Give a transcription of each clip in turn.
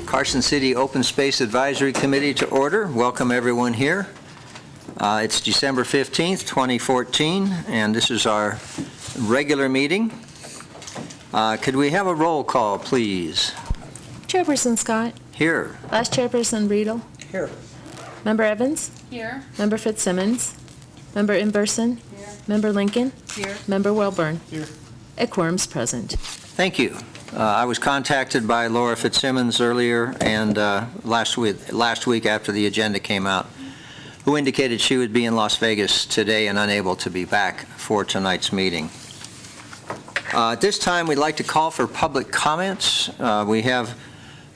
Carson City Open Space Advisory Committee to order. Welcome everyone here. It's December 15th, 2014, and this is our regular meeting. Could we have a roll call, please? Chairperson Scott. Here. Vice Chairperson Riedel. Here. Member Evans. Here. Member Fitzsimmons. Member Inverson. Here. Member Lincoln. Here. Member Welborn. Here. A quorum's present. Thank you. I was contacted by Laura Fitzsimmons earlier and last week after the agenda came out, who indicated she would be in Las Vegas today and unable to be back for tonight's meeting. At this time, we'd like to call for public comments. We have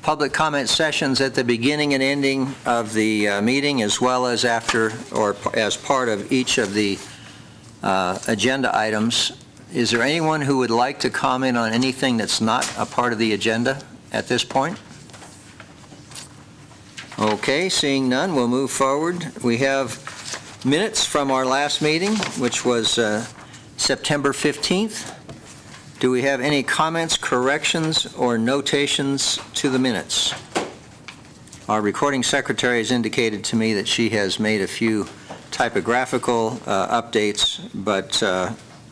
public comment sessions at the beginning and ending of the meeting, as well as after or as part of each of the agenda items. Is there anyone who would like to comment on anything that's not a part of the agenda at this point? Okay, seeing none, we'll move forward. We have minutes from our last meeting, which was September 15th. Do we have any comments, corrections, or notations to the minutes? Our recording secretary has indicated to me that she has made a few typographical updates, but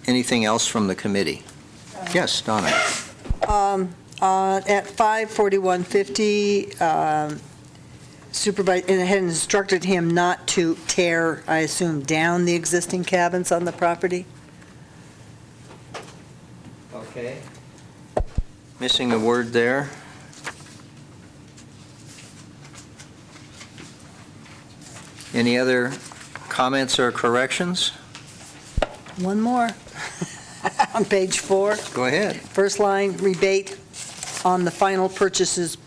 anything else from the committee? Yes, Donna. At 5:41:50, supervisor had instructed him not to tear, I assume, down the existing cabins on the property. Okay. Missing a word there. Any other comments or corrections? One more. On page 4. Go ahead. First line, rebate on the final purchase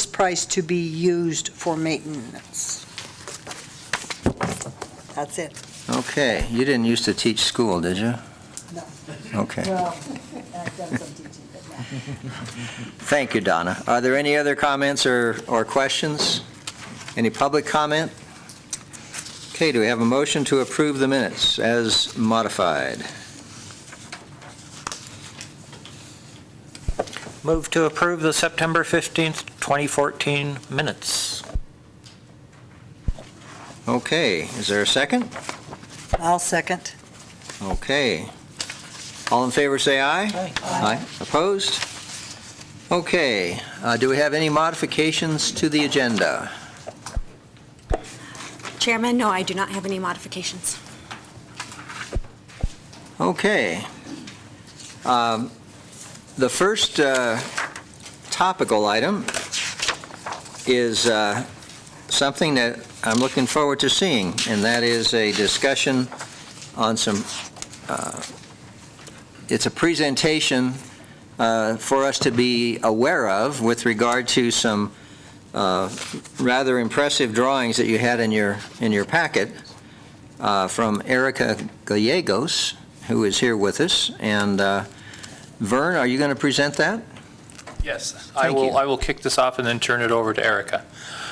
price to be used for maintenance. That's it. Okay. You didn't used to teach school, did you? No. Okay. Well, I've done some teaching, but no. Thank you, Donna. Are there any other comments or questions? Any public comment? Okay, do we have a motion to approve the minutes as modified? Move to approve the September 15th, 2014 minutes. Okay, is there a second? I'll second. Okay. All in favor say aye. Aye. Aye. Opposed? Okay. Do we have any modifications to the agenda? Chairman, no, I do not have any modifications. Okay. The first topical item is something that I'm looking forward to seeing, and that is a discussion on some, it's a presentation for us to be aware of with regard to some rather impressive drawings that you had in your packet from Erica Gallegos, who is here with us. And Vern, are you going to present that? Yes, Thank you. I will kick this off and then turn it over to Erica.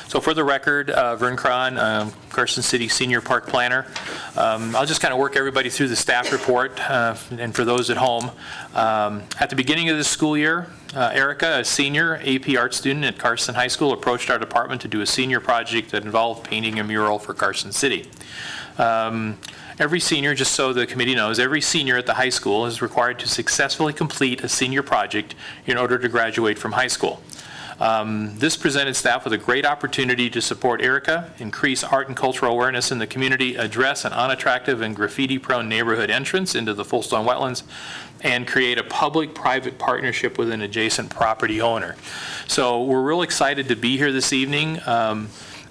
So for the record, Vern Cron, Carson City Senior Park Planner. I'll just kind of work everybody through the staff report, and for those at home. At the beginning of the school year, Erica, a senior AP art student at Carson High School, approached our department to do a senior project that involved painting a mural for Carson City. Every senior, just so the committee knows, every senior at the high school is required to successfully complete a senior project in order to graduate from high school. This presented staff with a great opportunity to support Erica, increase art and cultural awareness in the community, address an unattractive and graffiti-prone neighborhood entrance into the Fullstone Wetlands, and create a public-private partnership with an adjacent property owner. So we're real excited to be here this evening.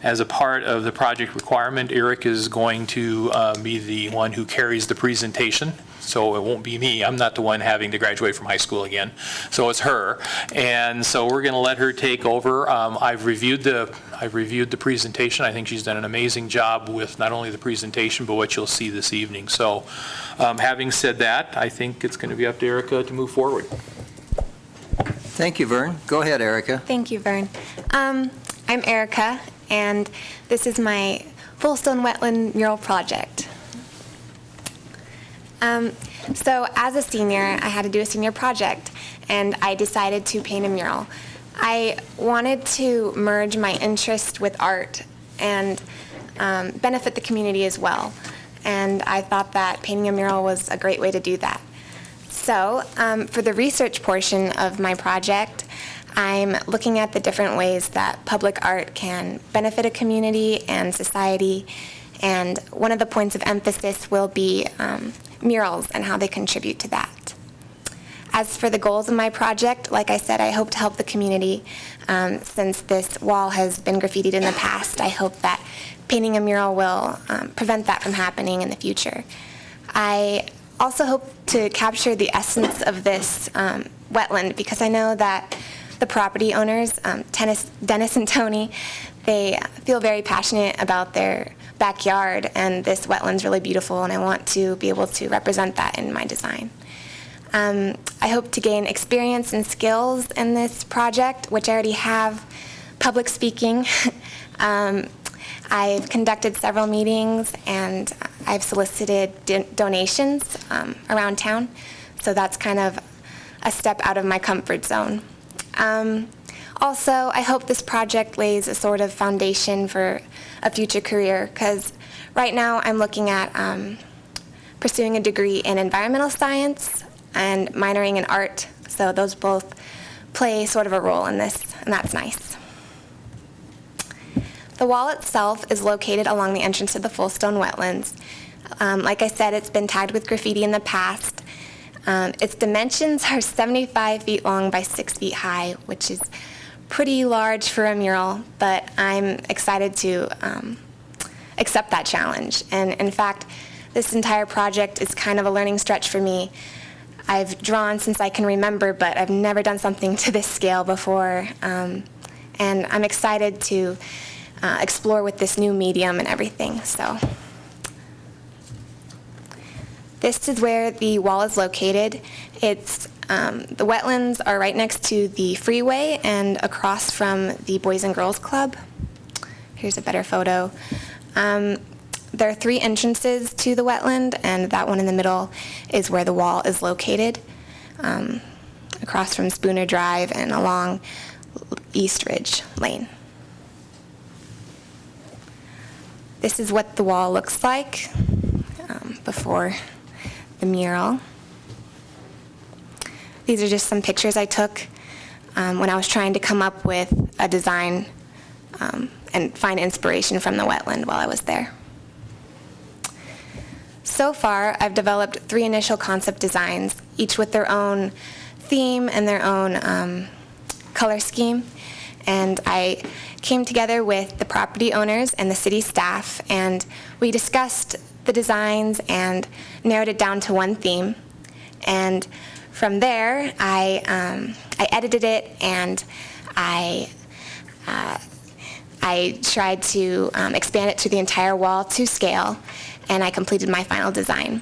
As a part of the project requirement, Eric is going to be the one who carries the presentation. So it won't be me. I'm not the one having to graduate from high school again. So it's her. And so we're going to let her take over. I've reviewed the presentation. I think she's done an amazing job with not only the presentation, but what you'll see this evening. So having said that, I think it's going to be up to Erica to move forward. Thank you, Vern. Go ahead, Erica. Thank you, Vern. I'm Erica, and this is my Fullstone Wetland mural project. So as a senior, I had to do a senior project, and I decided to paint a mural. I wanted to merge my interest with art and benefit the community as well. And I thought that painting a mural was a great way to do that. So for the research portion of my project, I'm looking at the different ways that public art can benefit a community and society. And one of the points of emphasis will be murals and how they contribute to that. As for the goals of my project, like I said, I hope to help the community. Since this wall has been graffitied in the past, I hope that painting a mural will prevent that from happening in the future. I also hope to capture the essence of this wetland, because I know that the property owners, Dennis and Tony, they feel very passionate about their backyard, and this wetland's really beautiful, and I want to be able to represent that in my design. I hope to gain experience and skills in this project, which I already have: public speaking. I've conducted several meetings, and I've solicited donations around town, so that's kind of a step out of my comfort zone. Also, I hope this project lays a sort of foundation for a future career, because right now I'm looking at pursuing a degree in environmental science and minoring in art, so those both play sort of a role in this, and that's nice. The wall itself is located along the entrance to the Fullstone Wetlands. Like I said, it's been tagged with graffiti in the past. Its dimensions are 75 feet long by 6 feet high, which is pretty large for a mural, but I'm excited to accept that challenge. And in fact, this entire project is kind of a learning stretch for me. I've drawn since I can remember, but I've never done something to this scale before. And I'm excited to explore with this new medium and everything. So this is where the wall is located. It's the wetlands are right next to the freeway and across from the Boys and Girls Club. Here's a better photo. There are 3 entrances to the wetland, and that one in the middle is where the wall is located, across from Spooner Drive and along East Ridge Lane. This is what the wall looks like before the mural. These are just some pictures I took when I was trying to come up with a design and find inspiration from the wetland while I was there. So far, I've developed 3 initial concept designs, each with their own theme and their own color scheme. And I came together with the property owners and the city staff, and we discussed the designs and narrowed it down to one theme. And from there, I edited it, and I tried to expand it to the entire wall to scale, and I completed my final design.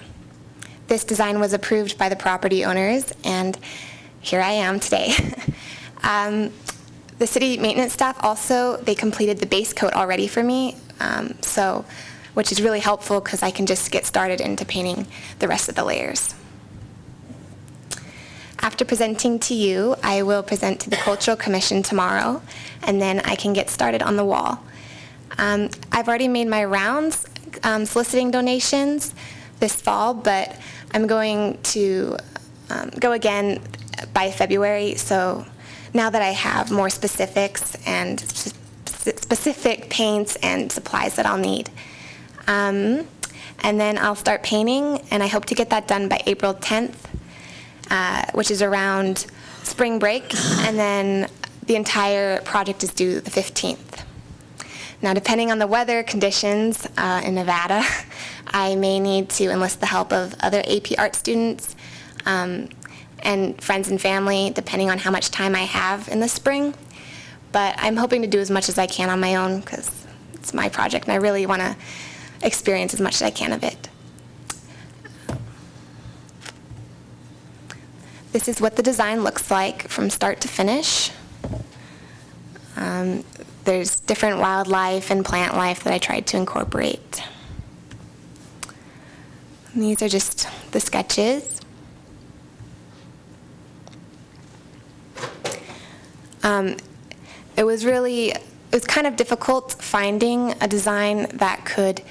This design was approved by the property owners, and here I am today. The city maintenance staff also, they completed the base coat already for me, which is really helpful because I can just get started into painting the rest of the layers. After presenting to you, I will present to the Cultural Commission tomorrow, and then I can get started on the wall. I've already made my rounds soliciting donations this fall, but I'm going to go again by February, so now that I have more specifics and specific paints and supplies that I'll need. And then I'll start painting, and I hope to get that done by April 10th, which is around spring break, and then the entire project is due the 15th. Now, depending on the weather conditions in Nevada, I may need to enlist the help of other AP art students and friends and family, depending on how much time I have in the spring. But I'm hoping to do as much as I can on my own, because it's my project, and I really want to experience as much as I can of it. This is what the design looks like from start to finish. There's different wildlife and plant life that I tried to incorporate. And these are just the sketches. it was kind of difficult finding a design that could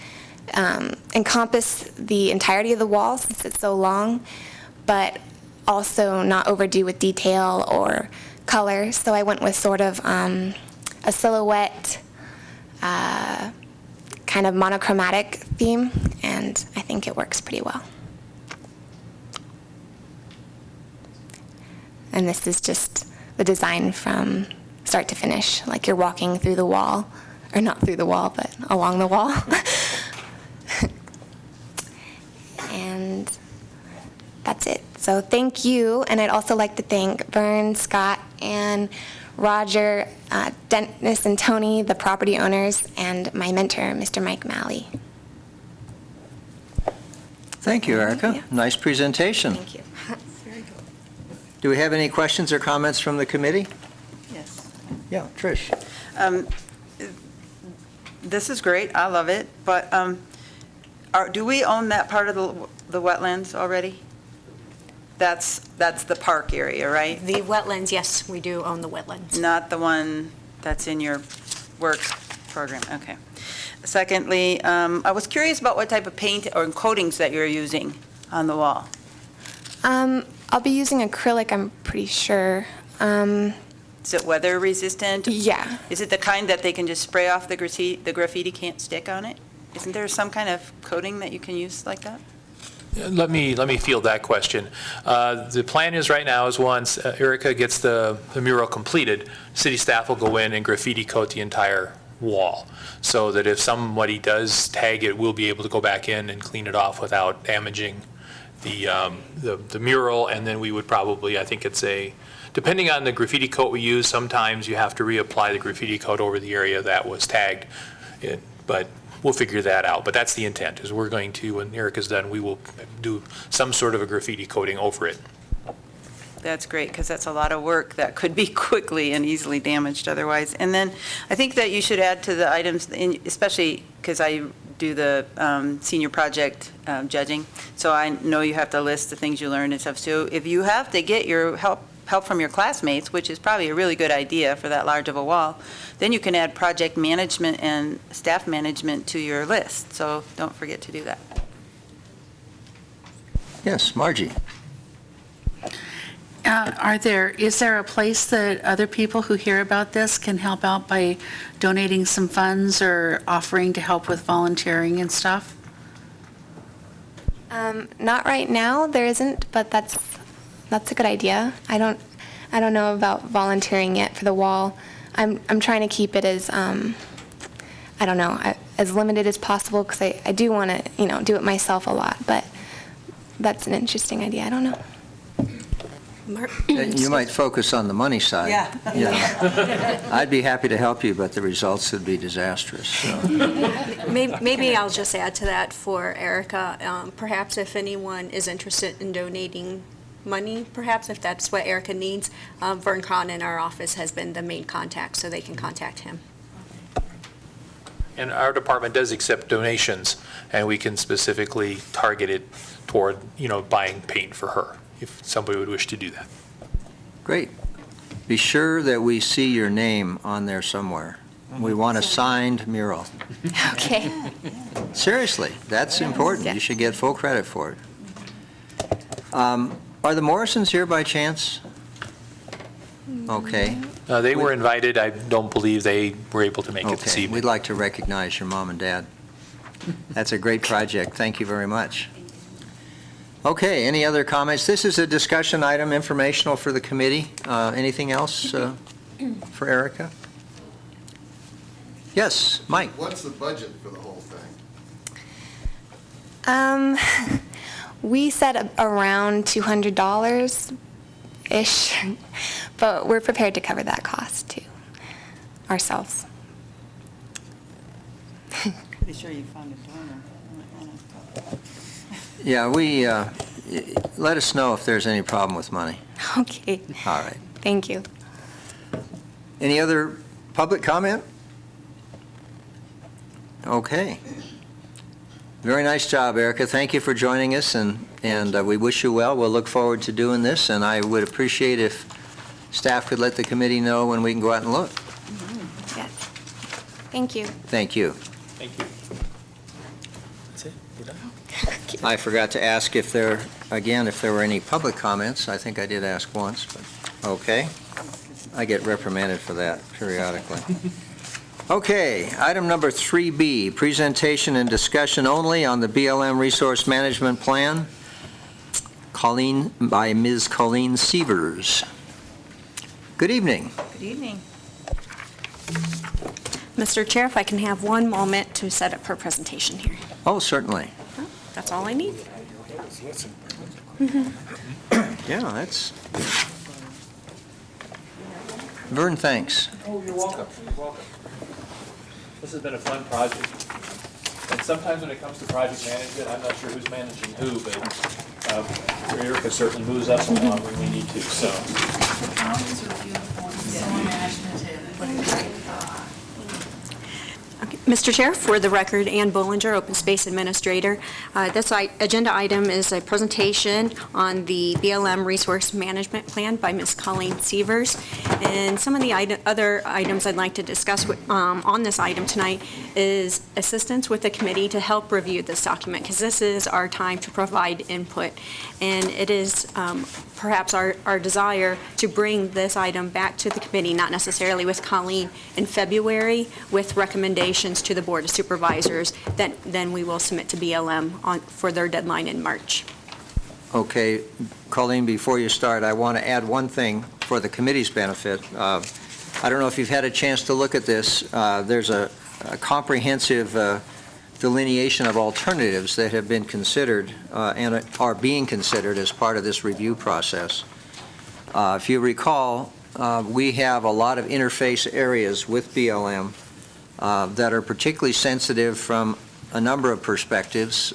encompass the entirety of the wall since it's so long, but also not overdo with detail or color. So I went with sort of a silhouette, kind of monochromatic theme, and I think it works pretty well. And this is just the design from start to finish, like you're walking through the wall, or not through the wall, but along the wall. And that's it. So thank you, and I'd also like to thank Vern, Scott, and Roger, Dennis, and Tony, the property owners, and my mentor, Mr. Mike Malley. Thank you, Erica. Yeah. Nice presentation. Thank you. Do we have any questions or comments from the committee? Yes. Yeah, Trish. This is great, I love it, but do we own that part of the wetlands already? That's the park area, right? The wetlands, yes, we do own the wetlands. Not the one that's in your work program, okay. Secondly, I was curious about what type of paint or coatings that you're using on the wall. I'll be using acrylic, I'm pretty sure. Is it weather resistant? Yeah. Is it the kind that they can just spray off the graffiti can't stick on it? Isn't there some kind of coating that you can use like that? Let me field that question. The plan is right now is once Erica gets the mural completed, city staff will go in and graffiti coat the entire wall, so that if somebody does tag it, we'll be able to go back in and clean it off without damaging the mural. And then we would probably, I think it's depending on the graffiti coat we use, sometimes you have to reapply the graffiti coat over the area that was tagged. But we'll figure that out. But that's the intent, is we're going to, when Erica's done, we will do some sort of a graffiti coating over it. That's great, because that's a lot of work that could be quickly and easily damaged otherwise. And then I think that you should add to the items, especially because I do the senior project judging, so I know you have to list the things you learned and stuff. So if you have to get your help from your classmates, which is probably a really good idea for that large of a wall, then you can add project management and staff management to your list. So don't forget to do that. Yes, Margie. Is there a place that other people who hear about this can help out by donating some funds or offering to help with volunteering and stuff? Not right now, there isn't, but that's a good idea. I don't know about volunteering yet for the wall. I'm trying to keep it as as limited as possible, because I do want to do it myself a lot. But that's an interesting idea. I don't know. You might focus on the money side. Yeah. I'd be happy to help you, but the results would be disastrous. So. Maybe I'll just add to that for Erica. Perhaps if anyone is interested in donating money, perhaps if that's what Erica needs, Vern Cron in our office has been the main contact, so they can contact him. And our department does accept donations, and we can specifically target it toward, buying paint for her, if somebody would wish to do that. Great. Be sure that we see your name on there somewhere. We want a signed mural. Okay. Seriously, that's important. Yeah. You should get full credit for it. Are the Morrisons here by chance? Okay. They were invited. I don't believe they were able to make it this Okay. evening. We'd like to recognize your mom and dad. That's a great project. Thank you very much. Okay, any other comments? This is a discussion item, informational for the committee. Anything else for Erica? Yes, Mike. What's the budget for the whole thing? We said around $200-ish, but we're prepared to cover that cost too, ourselves. Pretty sure you found a donor. Yeah, let us know if there's any problem with money. Okay. All right. Thank you. Any other public comment? Okay. Very nice job, Erica. Thank you for joining us, and we wish you well. We'll look forward to doing this, and I would appreciate if staff could let the committee know when we can go out and look. Thank you. Thank you. Thank you. That's it? You're done? I forgot to ask if there were any public comments. I think I did ask once, but, okay. I get reprimanded for that periodically. Okay, item number 3B, presentation and discussion only on the BLM Resource Management Plan. By Ms. Colleen Sievers. Good evening. Good evening. Mr. Chair, if I can have one moment to set up her presentation here. Oh, certainly. That's all I need. Yeah, that's... Vern, thanks. Oh, you're welcome. You're welcome. This has been a fun project. And sometimes when it comes to project management, I'm not sure who's managing who, but Erica certainly moves us along when we need to, so. The comments are beautiful and so imaginative, what a great thought. Mr. Chair, for the record, Ann Bollinger, Open Space Administrator. This agenda item is a presentation on the BLM Resource Management Plan by Ms. Colleen Sievers. And some of the other items I'd like to discuss on this item tonight is assistance with the committee to help review this document, because this is our time to provide input. And it is perhaps our desire to bring this item back to the committee, not necessarily with Colleen in February, with recommendations to the Board of Supervisors that then we will submit to BLM for their deadline in March. Okay, Colleen, before you start, I want to add one thing for the committee's benefit. I don't know if you've had a chance to look at this. There's a comprehensive delineation of alternatives that have been considered and are being considered as part of this review process. If you recall, we have a lot of interface areas with BLM that are particularly sensitive from a number of perspectives.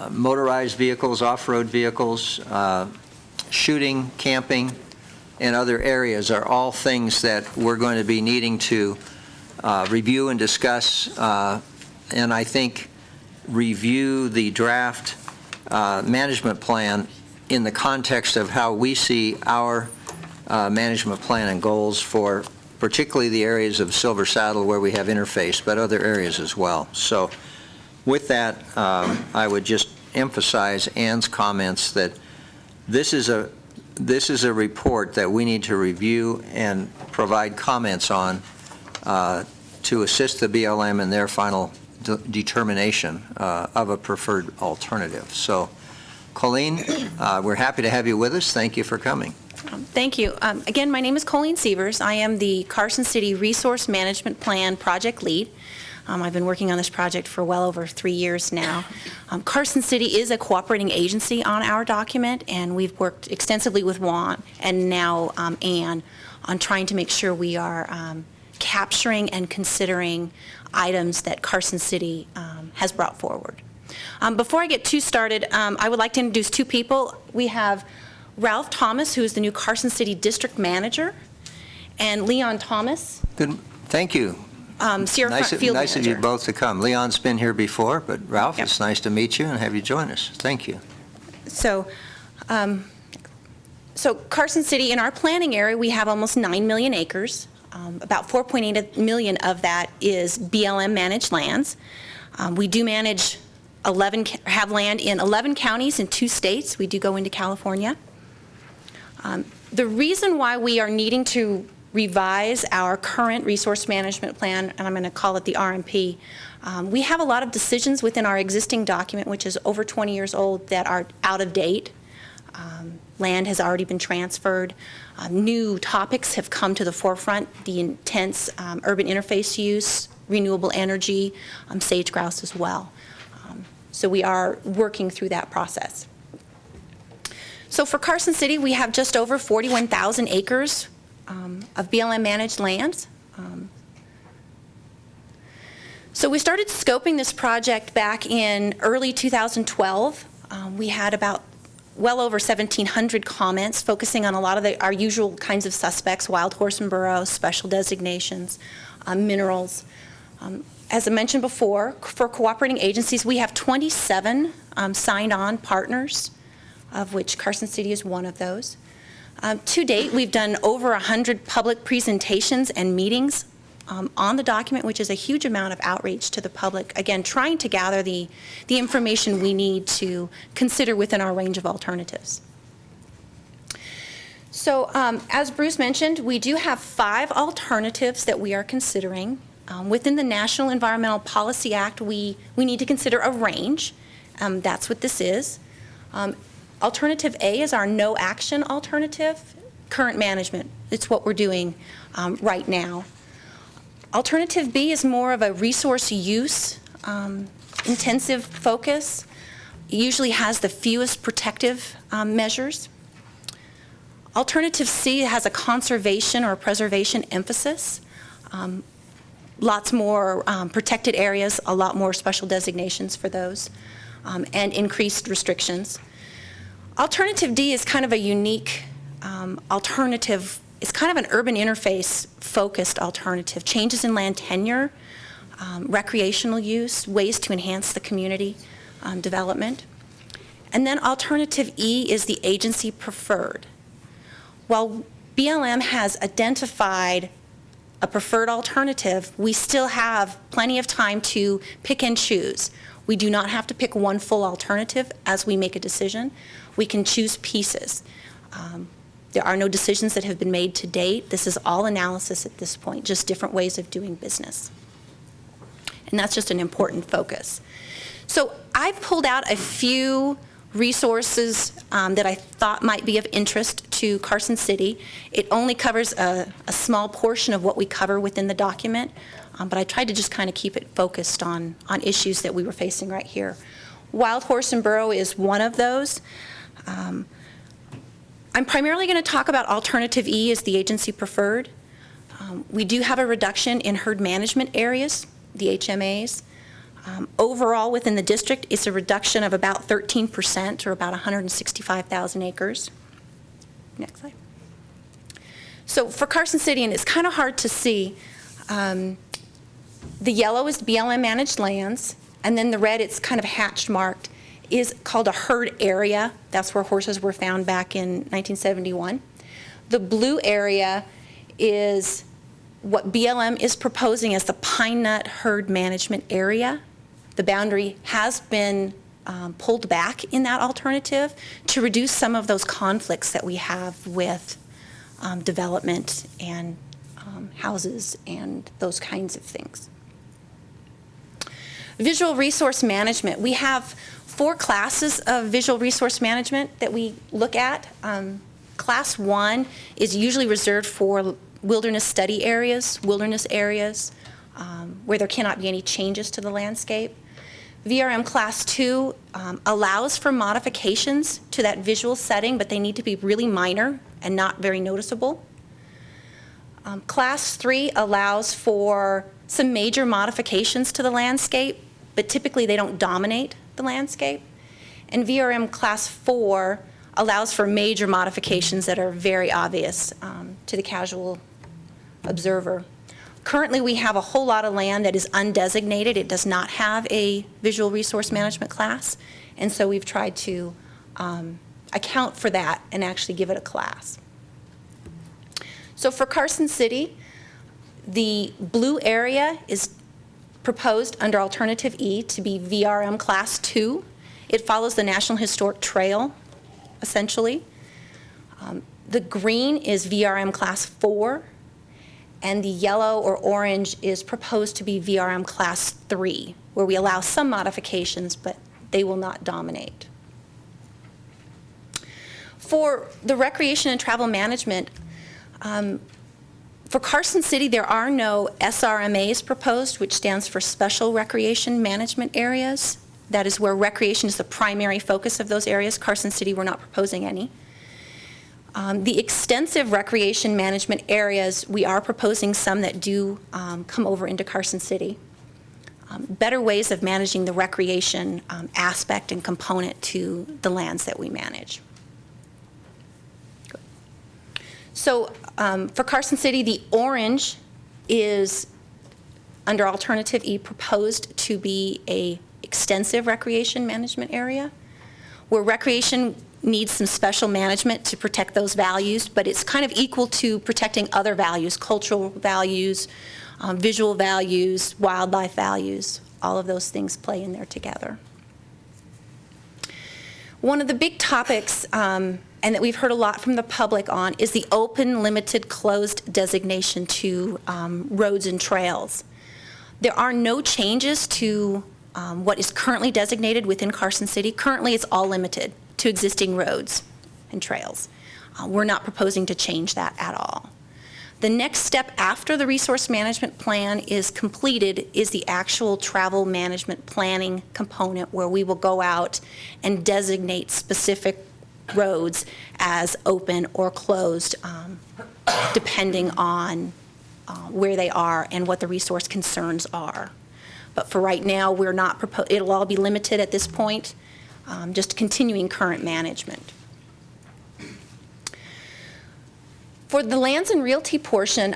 Motorized vehicles, off-road vehicles, shooting, camping, and other areas are all things that we're going to be needing to review and discuss, and I think review the draft management plan in the context of how we see our management plan and goals for particularly the areas of Silver Saddle where we have interface, but other areas as well. So with that, I would just emphasize Ann's comments that this is a report that we need to review and provide comments on to assist the BLM in their final determination of a preferred alternative. So, Colleen, we're happy to have you with us. Thank you for coming. Thank you. Again, my name is Colleen Sievers. I am the Carson City Resource Management Plan Project Lead. I've been working on this project for well over 3 years now. Carson City is a cooperating agency on our document, and we've worked extensively with Juan and now Ann on trying to make sure we are capturing and considering items that Carson City has brought forward. Before I get too started, I would like to introduce two people. We have Ralph Thomas, who is the new Carson City District Manager, and Leon Thomas. Good. Thank you. Sierra Front Field Nice of Manager. you both to come. Leon's been here before, but Ralph, Yep. It's nice to meet you and have you join us. Thank you. So, so Carson City, in our planning area, we have almost 9 million acres. About 4.8 million of that is BLM managed lands. We do manage have land in 11 counties in 2 states. We do go into California. The reason why we are needing to revise our current resource management plan, and I'm going to call it the RMP, we have a lot of decisions within our existing document, which is over 20 years old, that are out of date. Land has already been transferred. New topics have come to the forefront, the intense urban interface use, renewable energy, sage grouse as well. So we are working through that process. So for Carson City, we have just over 41,000 acres of BLM managed lands. So we started scoping this project back in early 2012. We had about well over 1,700 comments focusing on a lot of our usual kinds of suspects: wild horse and burro, special designations, minerals. As I mentioned before, for cooperating agencies, we have 27 signed-on partners, of which Carson City is one of those. To date, we've done over 100 public presentations and meetings on the document, which is a huge amount of outreach to the public, again, trying to gather the information we need to consider within our range of alternatives. So as Bruce mentioned, we do have 5 alternatives that we are considering. Within the National Environmental Policy Act, we need to consider a range. That's what this is. Alternative A is our no action alternative, current management. It's what we're doing right now. Alternative B is more of a resource use intensive focus. It usually has the fewest protective measures. Alternative C has a conservation or preservation emphasis. Lots more protected areas, a lot more special designations for those, and increased restrictions. Alternative D is kind of a unique alternative. It's kind of an urban interface focused alternative. Changes in land tenure, recreational use, ways to enhance the community development. And then alternative E is the agency preferred. While BLM has identified a preferred alternative, we still have plenty of time to pick and choose. We do not have to pick one full alternative as we make a decision. We can choose pieces. There are no decisions that have been made to date. This is all analysis at this point, just different ways of doing business. And that's just an important focus. So I've pulled out a few resources that I thought might be of interest to Carson City. It only covers a small portion of what we cover within the document, but I tried to just kind of keep it focused on issues that we were facing right here. Wild horse and burro is one of those. I'm primarily going to talk about alternative E as the agency preferred. We do have a reduction in herd management areas, the HMAs. Overall, within the district, it's a reduction of about 13%, or about 165,000 acres. Next slide. So for Carson City, and it's kind of hard to see, the yellow is BLM managed lands, and then the red, it's kind of hatched marked, is called a herd area. That's where horses were found back in 1971. The blue area is what BLM is proposing as the Pine Nut Herd Management Area. The boundary has been pulled back in that alternative to reduce some of those conflicts that we have with development and houses and those kinds of things. Visual resource management. We have 4 classes of visual resource management that we look at. Class 1 is usually reserved for wilderness study areas, wilderness areas, where there cannot be any changes to the landscape. VRM Class 2 allows for modifications to that visual setting, but they need to be really minor and not very noticeable. Class 3 allows for some major modifications to the landscape, but typically they don't dominate the landscape. And VRM Class 4 allows for major modifications that are very obvious to the casual observer. Currently, we have a whole lot of land that is undesignated. It does not have a visual resource management class, and so we've tried to account for that and actually give it a class. So for Carson City, the blue area is proposed under Alternative E to be VRM Class 2. It follows the National Historic Trail, essentially. The green is VRM Class 4. And the yellow or orange is proposed to be VRM Class 3, where we allow some modifications, but they will not dominate. For the recreation and travel management, for Carson City, there are no SRMAs proposed, which stands for Special Recreation Management Areas. That is where recreation is the primary focus of those areas. Carson City, we're not proposing any. The extensive recreation management areas, we are proposing some that do come over into Carson City. Better ways of managing the recreation aspect and component to the lands that we manage. Good. So for Carson City, the orange is, under Alternative E, proposed to be a extensive recreation management area, where recreation needs some special management to protect those values, but it's kind of equal to protecting other values, cultural values, visual values, wildlife values, all of those things play in there together. One of the big topics, and that we've heard a lot from the public on, is the open, limited, closed designation to roads and trails. There are no changes to what is currently designated within Carson City. Currently, it's all limited to existing roads and trails. We're not proposing to change that at all. The next step after the resource management plan is completed is the actual travel management planning component, where we will go out and designate specific roads as open or closed, depending on where they are and what the resource concerns are. But for right now, we're not it'll all be limited at this point, just continuing current management. For the lands and realty portion,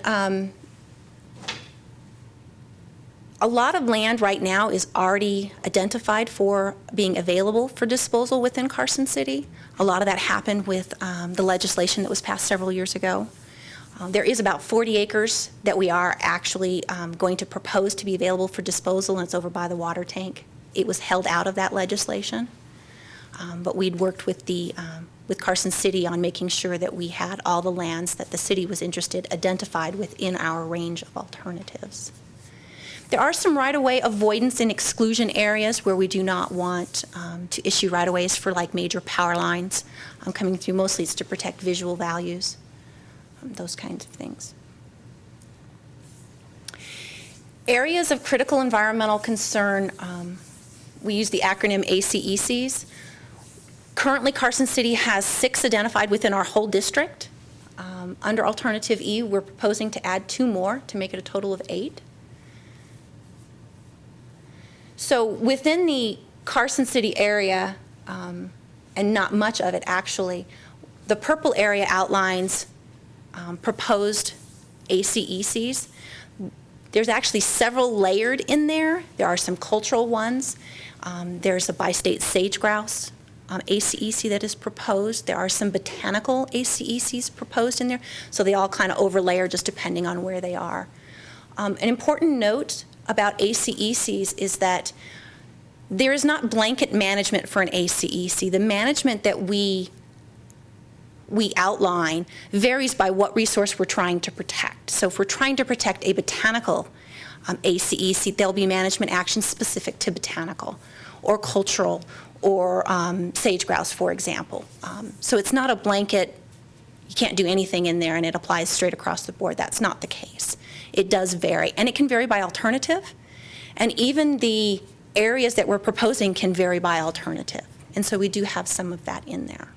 a lot of land right now is already identified for being available for disposal within Carson City. A lot of that happened with the legislation that was passed several years ago. There is about 40 acres that we are actually going to propose to be available for disposal, and it's over by the water tank. It was held out of that legislation, but we'd worked with Carson City on making sure that we had all the lands that the city was interested identified within our range of alternatives. There are some right-of-way avoidance and exclusion areas where we do not want to issue right-of-ways for like major power lines coming through. Mostly it's to protect visual values, those kinds of things. Areas of critical environmental concern, we use the acronym ACECs. Currently, Carson City has 6 identified within our whole district. Under Alternative E, we're proposing to add 2 more to make it a total of 8. So within the Carson City area, and not much of it actually, the purple area outlines proposed ACECs. There's actually several layered in there. There are some cultural ones. There's a bi-state sage-grouse ACEC that is proposed. There are some botanical ACECs proposed in there, so they all kind of overlayer just depending on where they are. An important note about ACECs is that there is not blanket management for an ACEC. The management that we outline varies by what resource we're trying to protect. So if we're trying to protect a botanical ACEC, there'll be management actions specific to botanical or cultural or sage-grouse, for example. So it's not a blanket, you can't do anything in there and it applies straight across the board. That's not the case. It does vary, and it can vary by alternative, and even the areas that we're proposing can vary by alternative. And so we do have some of that in there.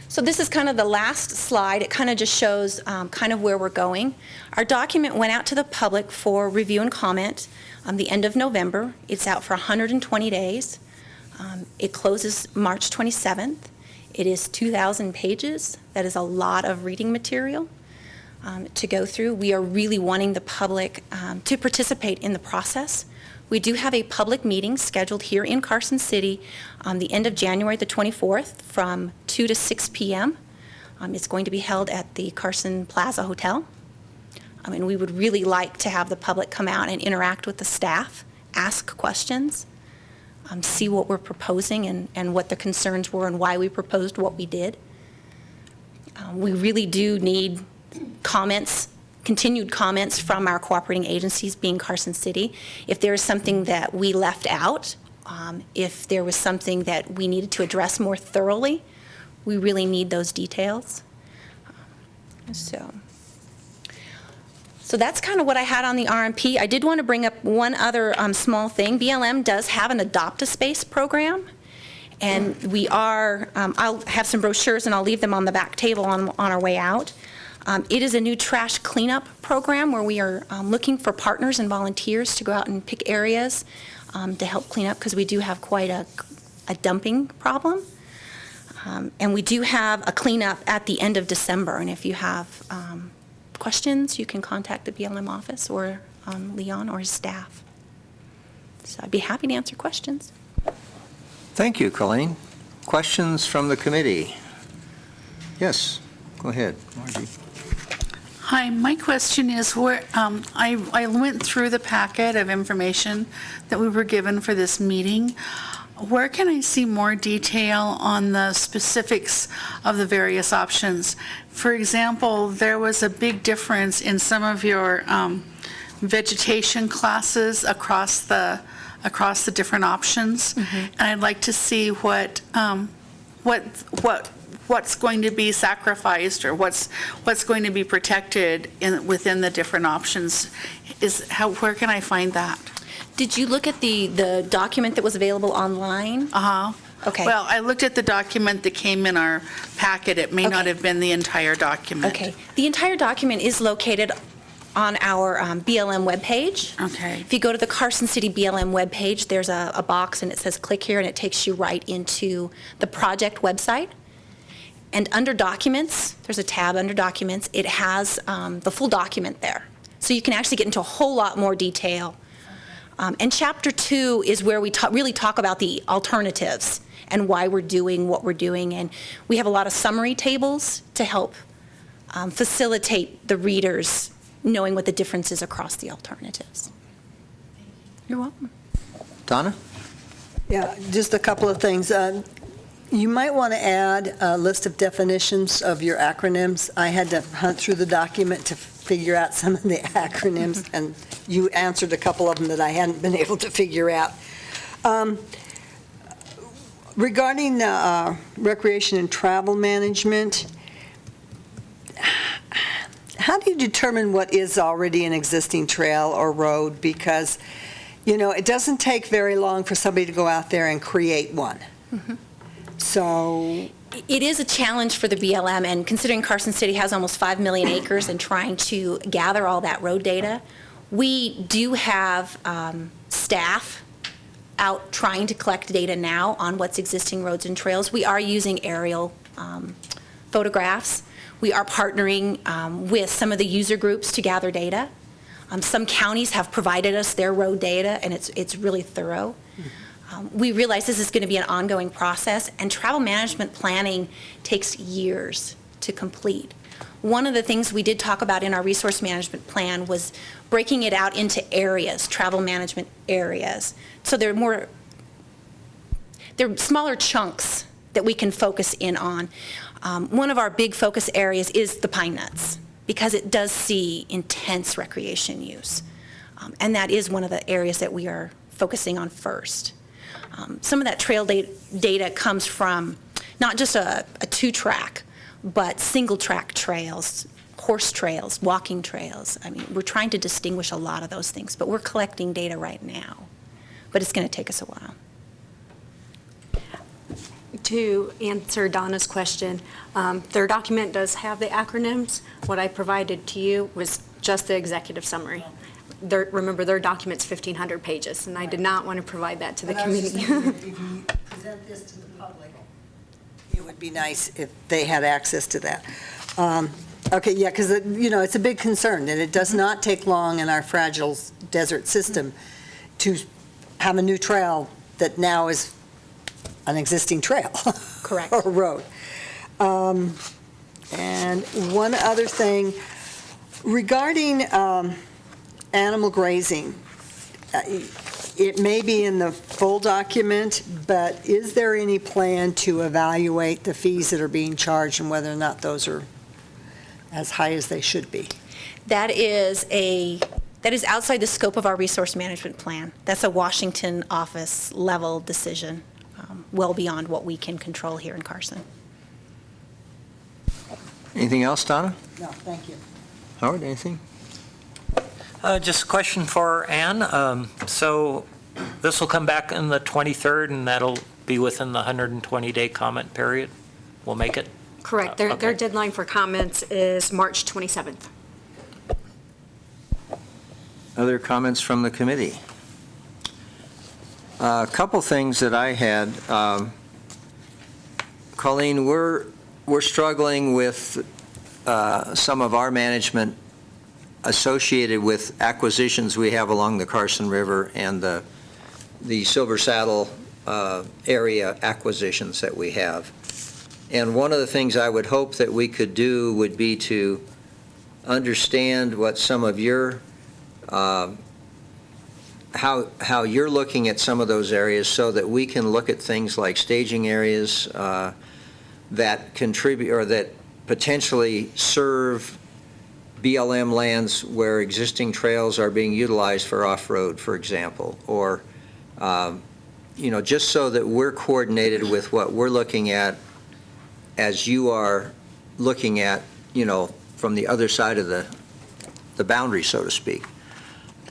So this is kind of the last slide. It kind of just shows kind of where we're going. Our document went out to the public for review and comment the end of November. It's out for 120 days. It closes March 27th. It is 2,000 pages. That is a lot of reading material to go through. We are really wanting the public to participate in the process. We do have a public meeting scheduled here in Carson City on the end of January the 24th from 2 to 6 p.m. It's going to be held at the Carson Plaza Hotel. And we would really like to have the public come out and interact with the staff, ask questions, see what we're proposing and what the concerns were and why we proposed what we did. We really do need comments, continued comments from our cooperating agencies, being Carson City. If there is something that we left out, if there was something that we needed to address more thoroughly, we really need those details. So that's kind of what I had on the RMP. I did want to bring up one other small thing. BLM does have an Adopt a Space program, and we are, I'll have some brochures and I'll leave them on the back table on our way out. It is a new trash cleanup program where we are looking for partners and volunteers to go out and pick areas to help clean up, because we do have quite a dumping problem. And we do have a cleanup at the end of December, and if you have questions, you can contact the BLM office or Leon or his staff. So I'd be happy to answer questions. Thank you, Colleen. Questions from the committee? Yes, go ahead, Margie. Hi, my question is where, I went through the packet of information that we were given for this meeting. Where can I see more detail on the specifics of the various options? For example, there was a big difference in some of your vegetation classes across the different options. And I'd like to see what's going to be sacrificed or what's going to be protected within the different options. Where can I find that? Did you look at the document that was available online? Uh-huh. Okay. Well, I looked at the document that came in our packet. It may not have been the entire document. Okay. The entire document is located on our BLM webpage. Okay. If you go to the Carson City BLM webpage, there's a box and it says click here and it takes you right into the project website. And under documents, there's a tab under documents. It has the full document there. So you can actually get into a whole lot more detail. And Chapter 2 is where we really talk about the alternatives and why we're doing what we're doing. And we have a lot of summary tables to help facilitate the readers knowing what the difference is across the alternatives. You're welcome. Donna? Yeah, just a couple of things. You might want to add a list of definitions of your acronyms. I had to hunt through the document to figure out some of the acronyms, and you answered a couple of them that I hadn't been able to figure out. Regarding recreation and travel management, how do you determine what is already an existing trail or road? Because, it doesn't take very long for somebody to go out there and create one. So it is a challenge for the BLM, and considering Carson City has almost 5 million acres and trying to gather all that road data, we do have staff out trying to collect data now on what's existing roads and trails. We are using aerial photographs. We are partnering with some of the user groups to gather data. Some counties have provided us their road data, and it's really thorough. We realize this is going to be an ongoing process, and travel management planning takes years to complete. One of the things we did talk about in our resource management plan was breaking it out into areas, travel management areas. So they're smaller chunks that we can focus in on. One of our big focus areas is the pine nuts, because it does see intense recreation use. And that is one of the areas that we are focusing on first. Some of that trail data comes from not just a two-track, but single-track trails, horse trails, walking trails. I mean, we're trying to distinguish a lot of those things, but we're collecting data right now. But it's going to take us a while. To answer Donna's question, their document does have the acronyms. What I provided to you was just the executive summary. Remember, their document's 1,500 pages, and I did not want to provide that to the community. If you present this to the public, it would be nice if they had access to that. Okay, yeah, because, it's a big concern, and it does not take long in our fragile desert system to have a new trail that now is an existing trail. Correct. Or road. And one other thing, regarding animal grazing, it may be in the full document, but is there any plan to evaluate the fees that are being charged and whether or not those are as high as they should be? That is outside the scope of our resource management plan. That's a Washington office level decision, well beyond what we can control here in Carson. Anything else, Donna? No, thank you. Howard, anything? Just a question for Ann. So this will come back on the 23rd, and that'll be within the 120-day comment period? We'll make it? Correct. Their deadline for comments is March 27th. Other comments from the committee? A couple things that I had. Colleen, we're struggling with some of our management associated with acquisitions we have along the Carson River and the Silver Saddle area acquisitions that we have. And one of the things I would hope that we could do would be to understand what some of your, how you're looking at some of those areas so that we can look at things like staging areas that contribute or that potentially serve BLM lands where existing trails are being utilized for off-road, for example, or, just so that we're coordinated with what we're looking at as you are looking at, from the other side of the boundary, so to speak.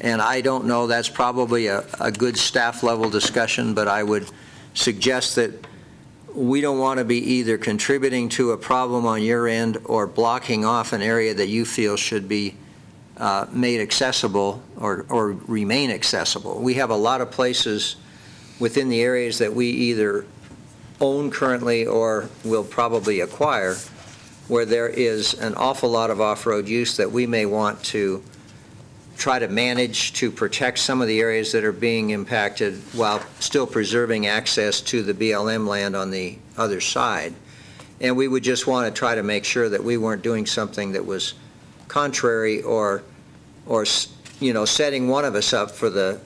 And I don't know, that's probably a good staff level discussion, but I would suggest that we don't want to be either contributing to a problem on your end or blocking off an area that you feel should be made accessible or remain accessible. We have a lot of places within the areas that we either own currently or will probably acquire where there is an awful lot of off-road use that we may want to try to manage to protect some of the areas that are being impacted while still preserving access to the BLM land on the other side. And we would just want to try to make sure that we weren't doing something that was contrary or setting one of us up for the,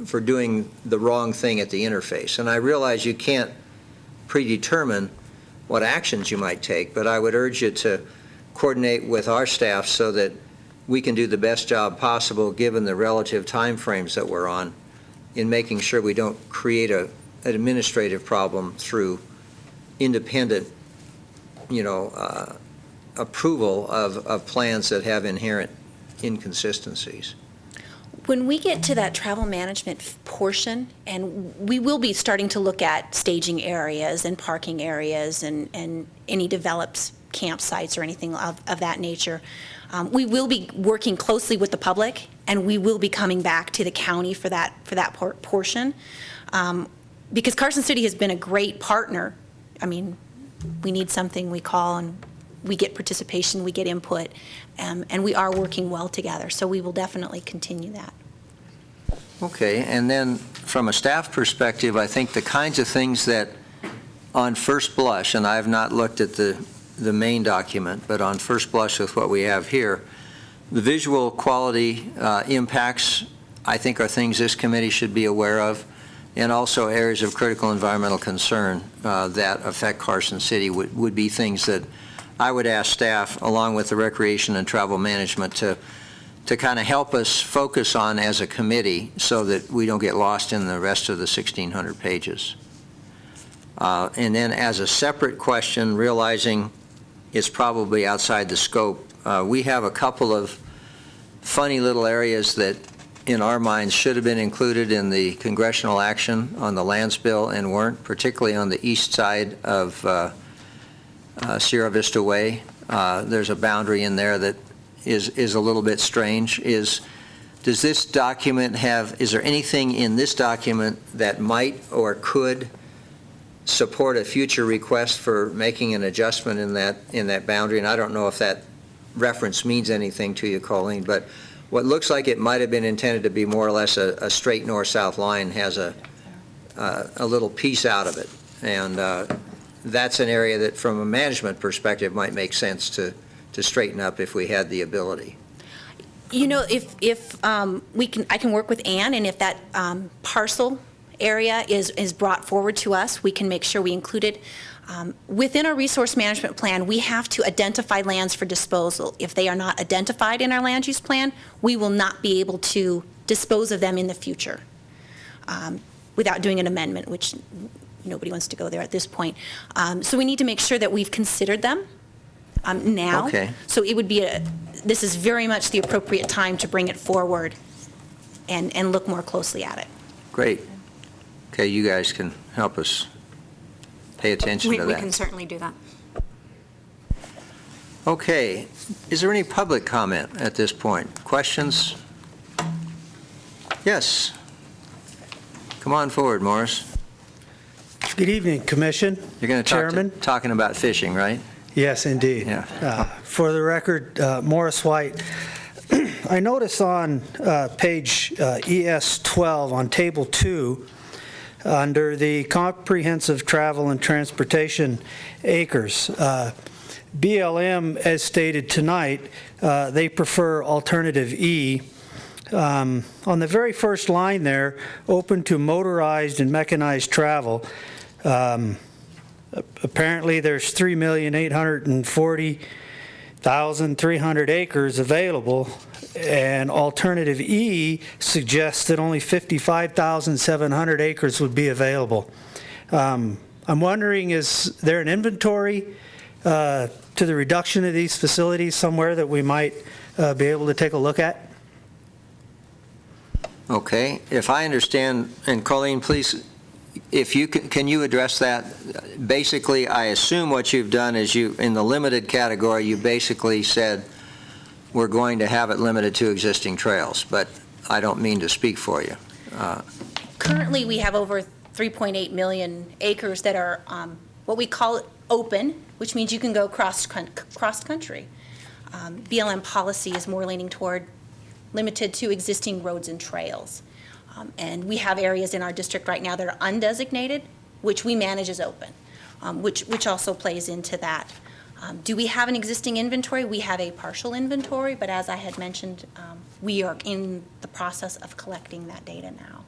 for doing the wrong thing at the interface. And I realize you can't predetermine what actions you might take, but I would urge you to coordinate with our staff so that we can do the best job possible given the relative timeframes that we're on in making sure we don't create an administrative problem through independent, approval of plans that have inherent inconsistencies. When we get to that travel management portion, and we will be starting to look at staging areas and parking areas and any developed campsites or anything of that nature, we will be working closely with the public, and we will be coming back to the county for that portion. Because Carson City has been a great partner. I mean, we need something, we call, and we get participation, we get input, and we are working well together. So we will definitely continue that. Okay, and then from a staff perspective, I think the kinds of things that on first blush, and I have not looked at the main document, but on first blush with what we have here, the visual quality impacts, I think, are things this committee should be aware of, and also areas of critical environmental concern that affect Carson City would be things that I would ask staff, along with the recreation and travel management, to kind of help us focus on as a committee so that we don't get lost in the rest of the 1,600 pages. And then as a separate question, realizing it's probably outside the scope, we have a couple of funny little areas that in our minds should have been included in the congressional action on the lands bill and weren't, particularly on the east side of Sierra Vista Way. There's a boundary in there that is a little bit strange. Does this document is there anything in this document that might or could support a future request for making an adjustment in that boundary? And I don't know if that reference means anything to you, Colleen, but what looks like it might have been intended to be more or less a straight north-south line has a little piece out of it. And that's an area that from a management perspective might make sense to straighten up if we had the ability. If I can work with Ann, and if that parcel area is brought forward to us, we can make sure we include it. Within our resource management plan, we have to identify lands for disposal. If they are not identified in our land use plan, we will not be able to dispose of them in the future without doing an amendment, which nobody wants to go there at this point. So we need to make sure that we've considered them now. Okay. So it would be this is very much the appropriate time to bring it forward and look more closely at it. Great. Okay, you guys can help us pay attention to that. We can certainly do that. Okay, is there any public comment at this point? Questions? Yes. Come on forward, Morris. Good evening, Commission. You're going Chairman. to talking about fishing, right? Yes, indeed. Yeah. For the record, Morris White. I notice on page ES 12 on Table 2, under the comprehensive travel and transportation acres, BLM, as stated tonight, they prefer alternative E. On the very first line there, open to motorized and mechanized travel, apparently there's 3,840,300 acres available, and alternative E suggests that only 55,700 acres would be available. I'm wondering, is there an inventory to the reduction of these facilities somewhere that we might be able to take a look at? Okay, if I understand, and Colleen, please, if you can you address that? Basically, I assume what you've done is in the limited category, you basically said we're going to have it limited to existing trails, but I don't mean to speak for you. Currently, we have over 3.8 million acres that are what we call open, which means you can go cross-country. BLM policy is more leaning toward limited to existing roads and trails. And we have areas in our district right now that are undesignated, which we manage as open, which also plays into that. Do we have an existing inventory? We have a partial inventory, but as I had mentioned, we are in the process of collecting that data now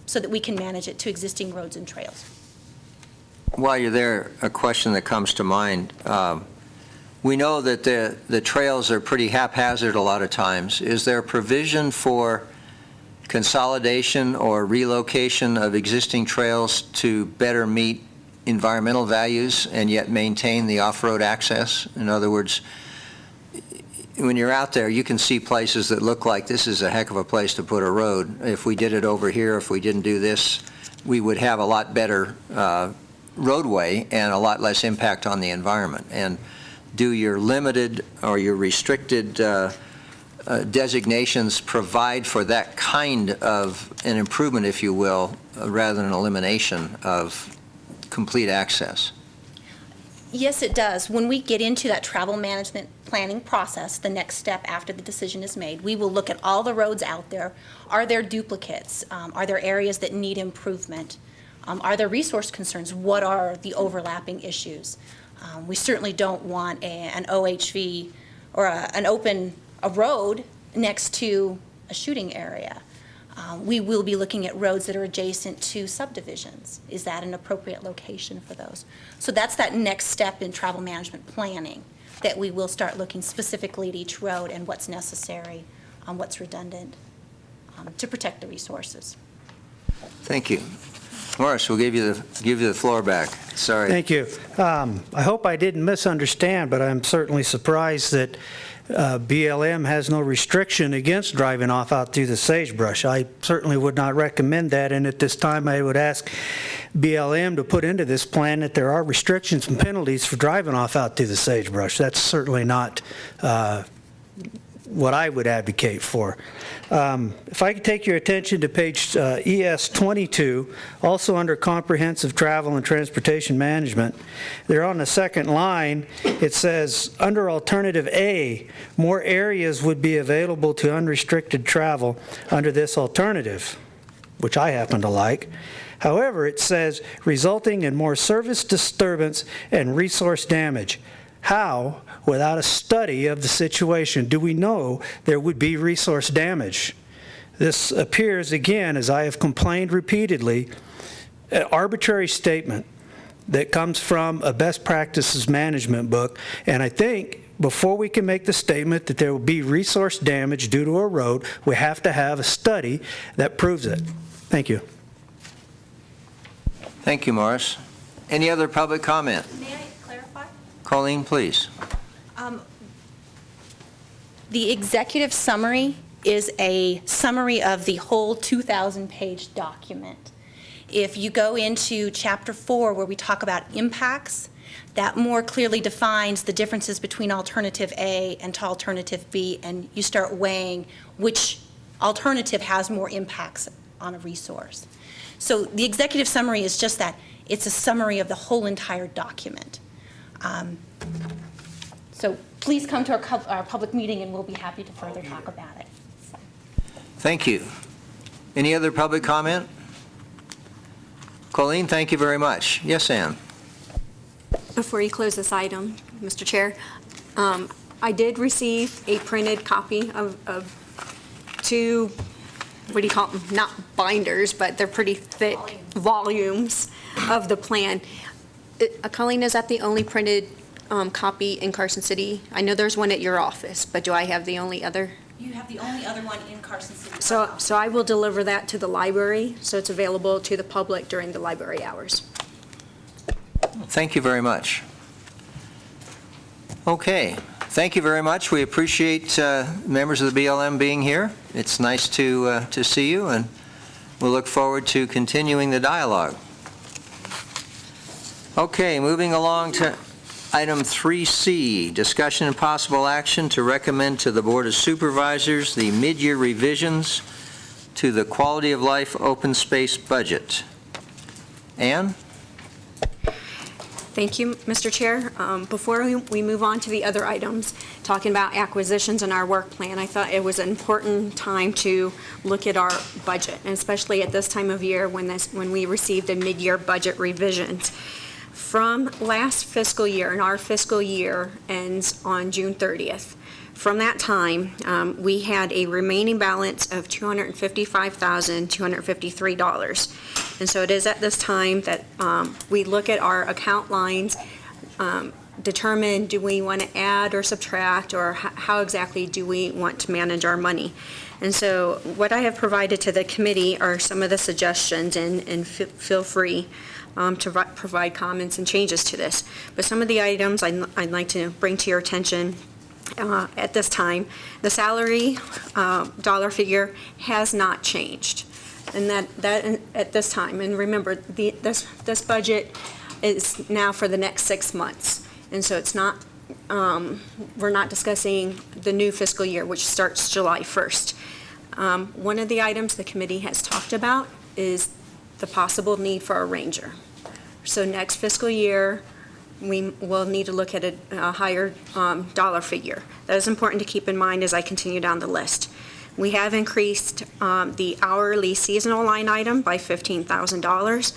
so that we can manage it to existing roads and trails. While you're there, a question that comes to mind. We know that the trails are pretty haphazard a lot of times. Is there provision for consolidation or relocation of existing trails to better meet environmental values and yet maintain the off-road access? In other words, when you're out there, you can see places that look like this is a heck of a place to put a road. If we did it over here, if we didn't do this, we would have a lot better roadway and a lot less impact on the environment. And do your limited or your restricted designations provide for that kind of an improvement, if you will, rather than an elimination of complete access? Yes, it does. When we get into that travel management planning process, the next step after the decision is made, we will look at all the roads out there. Are there duplicates? Are there areas that need improvement? Are there resource concerns? What are the overlapping issues? We certainly don't want an OHV or a road next to a shooting area. We will be looking at roads that are adjacent to subdivisions. Is that an appropriate location for those? So that's that next step in travel management planning, that we will start looking specifically at each road and what's necessary, what's redundant, to protect the resources. Thank you. Morris, we'll give you the floor back. Sorry. Thank you. I hope I didn't misunderstand, but I'm certainly surprised that BLM has no restriction against driving off out through the sagebrush. I certainly would not recommend that, and at this time I would ask BLM to put into this plan that there are restrictions and penalties for driving off out through the sagebrush. That's certainly not what I would advocate for. If I could take your attention to page ES 22, also under Comprehensive Travel and Transportation Management, there on the second line, it says, under Alternative A, more areas would be available to unrestricted travel under this alternative, which I happen to like. However, it says, resulting in more service disturbance and resource damage. How, without a study of the situation, do we know there would be resource damage? This appears, again, as I have complained repeatedly, an arbitrary statement that comes from a best practices management book, and I think before we can make the statement that there will be resource damage due to a road, we have to have a study that proves it. Thank you. Thank you, Morris. Any other public comment? May I clarify? Colleen, please. The executive summary is a summary of the whole 2,000-page document. If you go into Chapter 4, where we talk about impacts, that more clearly defines the differences between Alternative A and Alternative B, and you start weighing which alternative has more impacts on a resource. So the executive summary is just that. It's a summary of the whole entire document. So please come to our public meeting, and we'll be happy to further talk about it. Thank you. Any other public comment? Colleen, thank you very much. Yes, Ann. Before you close this item, Mr. Chair. I did receive a printed copy of two, what do you call them? Not binders, but they're pretty thick volumes of the plan. Colleen, is that the only printed copy in Carson City? I know there's one at your office, but do I have the only other? You have the only other one in Carson City. So I will deliver that to the library, so it's available to the public during the library hours. Thank you very much. Okay, thank you very much. We appreciate members of the BLM being here. It's nice to see you, and we'll look forward to continuing the dialogue. Okay, moving along to item 3C, discussion and possible action to recommend to the Board of Supervisors the mid-year revisions to the Quality of Life Open Space budget. Ann? Thank you, Mr. Chair. Before we move on to the other items, talking about acquisitions and our work plan, I thought it was an important time to look at our budget, and especially at this time of year when we received a mid-year budget revisions. From last fiscal year, and our fiscal year ends on June 30th, from that time, we had a remaining balance of $255,253. And so it is at this time that we look at our account lines, determine do we want to add or subtract, or how exactly do we want to manage our money. And so what I have provided to the committee are some of the suggestions, and feel free to provide comments and changes to this. But some of the items I'd like to bring to your attention at this time. The salary dollar figure has not changed, and that at this time. And remember, this budget is now for the next 6 months, and so it's not. We're not discussing the new fiscal year, which starts July 1st. One of the items the committee has talked about is the possible need for a ranger. So next fiscal year, we will need to look at a higher dollar figure. That is important to keep in mind as I continue down the list. We have increased the hourly seasonal line item by $15,000.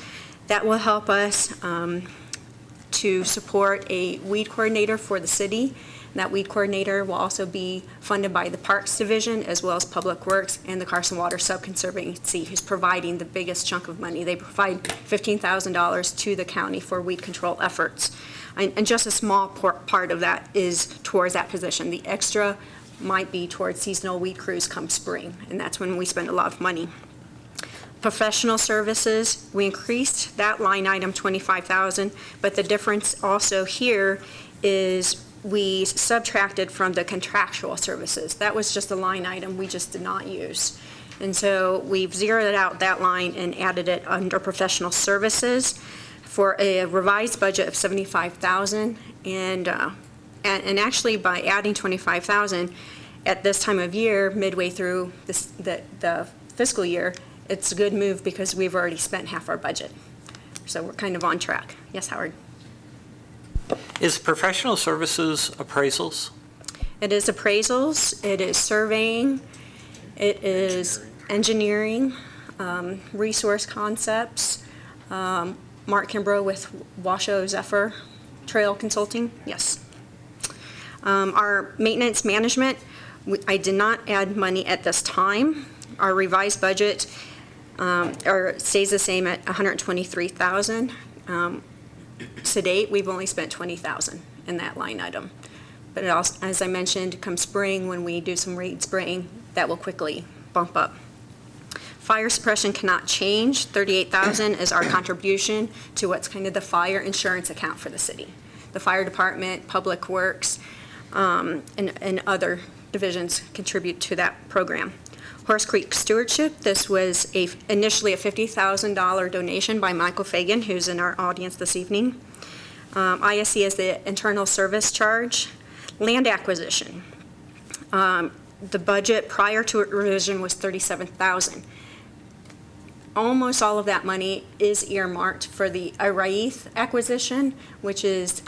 That will help us to support a weed coordinator for the city. That weed coordinator will also be funded by the Parks Division as well as Public Works and the Carson Water Subconservancy, who's providing the biggest chunk of money. They provide $15,000 to the county for weed control efforts. And just a small part of that is towards that position. The extra might be towards seasonal weed crews come spring, and that's when we spend a lot of money. Professional services, we increased that line item $25,000, but the difference also here is we subtracted from the contractual services. That was just a line item we just did not use. And so we've zeroed out that line and added it under professional services for a revised budget of $75,000. And actually by adding $25,000 at this time of year, midway through the fiscal year, it's a good move because we've already spent half our budget. So we're kind of on track. Yes, Howard? Is professional services appraisals? It is appraisals, it is surveying, it is engineering, resource concepts. Mark Kimbrough with Washoe Zephyr Trail Consulting, yes. Our maintenance management, I did not add money at this time. Our revised budget stays the same at $123,000. To date, we've only spent $20,000 in that line item. But it also, as I mentioned, come spring, when we do some reed spraying, that will quickly bump up. Fire suppression cannot change. $38,000 is our contribution to what's kind of the fire insurance account for the city. The fire department, Public Works, and other divisions contribute to that program. Horse Creek Stewardship, this was initially a $50,000 donation by Michael Fagan, who's in our audience this evening. ISC is the internal service charge. Land acquisition. The budget prior to revision was $37,000. Almost all of that money is earmarked for the Araith acquisition, which is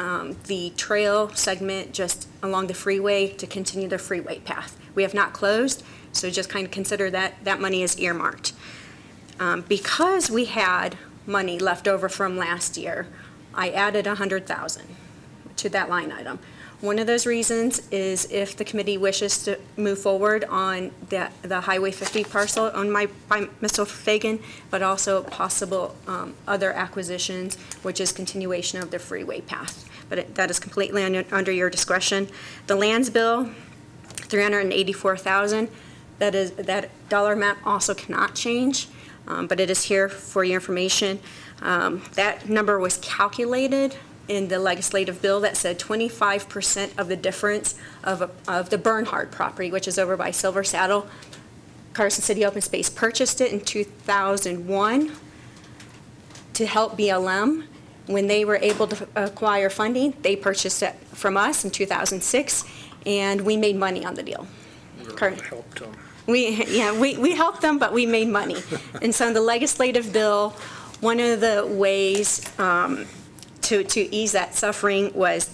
the trail segment just along the freeway to continue the freeway path. We have not closed, so just kind of consider that money is earmarked. Because we had money left over from last year, I added $100,000 to that line item. One of those reasons is if the committee wishes to move forward on the Highway 50 parcel owned by Mr. Fagan, but also possible other acquisitions, which is continuation of the freeway path. But that is completely under your discretion. The lands bill, $384,000, that dollar amount also cannot change, but it is here for your information. That number was calculated in the legislative bill that said 25% of the difference of the Bernhard property, which is over by Silver Saddle. Carson City Open Space purchased it in 2001 to help BLM. When they were able to acquire funding, they purchased it from us in 2006, and we made money on the deal. Helped them. We helped them, but we made money. And so in the legislative bill, one of the ways to ease that suffering was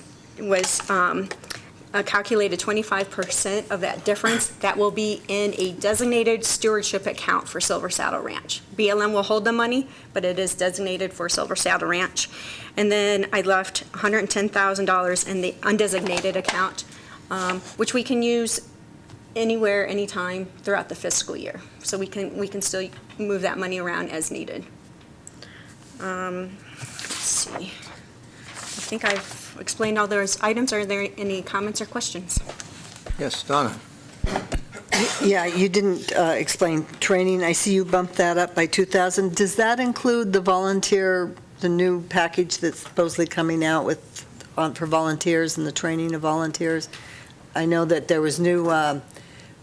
calculated 25% of that difference that will be in a designated stewardship account for Silver Saddle Ranch. BLM will hold the money, but it is designated for Silver Saddle Ranch. And then I left $110,000 in the undesignated account, which we can use anywhere, anytime throughout the fiscal year. So we can still move that money around as needed. Let's see. I think I've explained all those items. Are there any comments or questions? Yes, Donna? Yeah, you didn't explain training. I see you bumped that up by 2,000. Does that include the new package that's supposedly coming out for volunteers and the training of volunteers? I know that there was new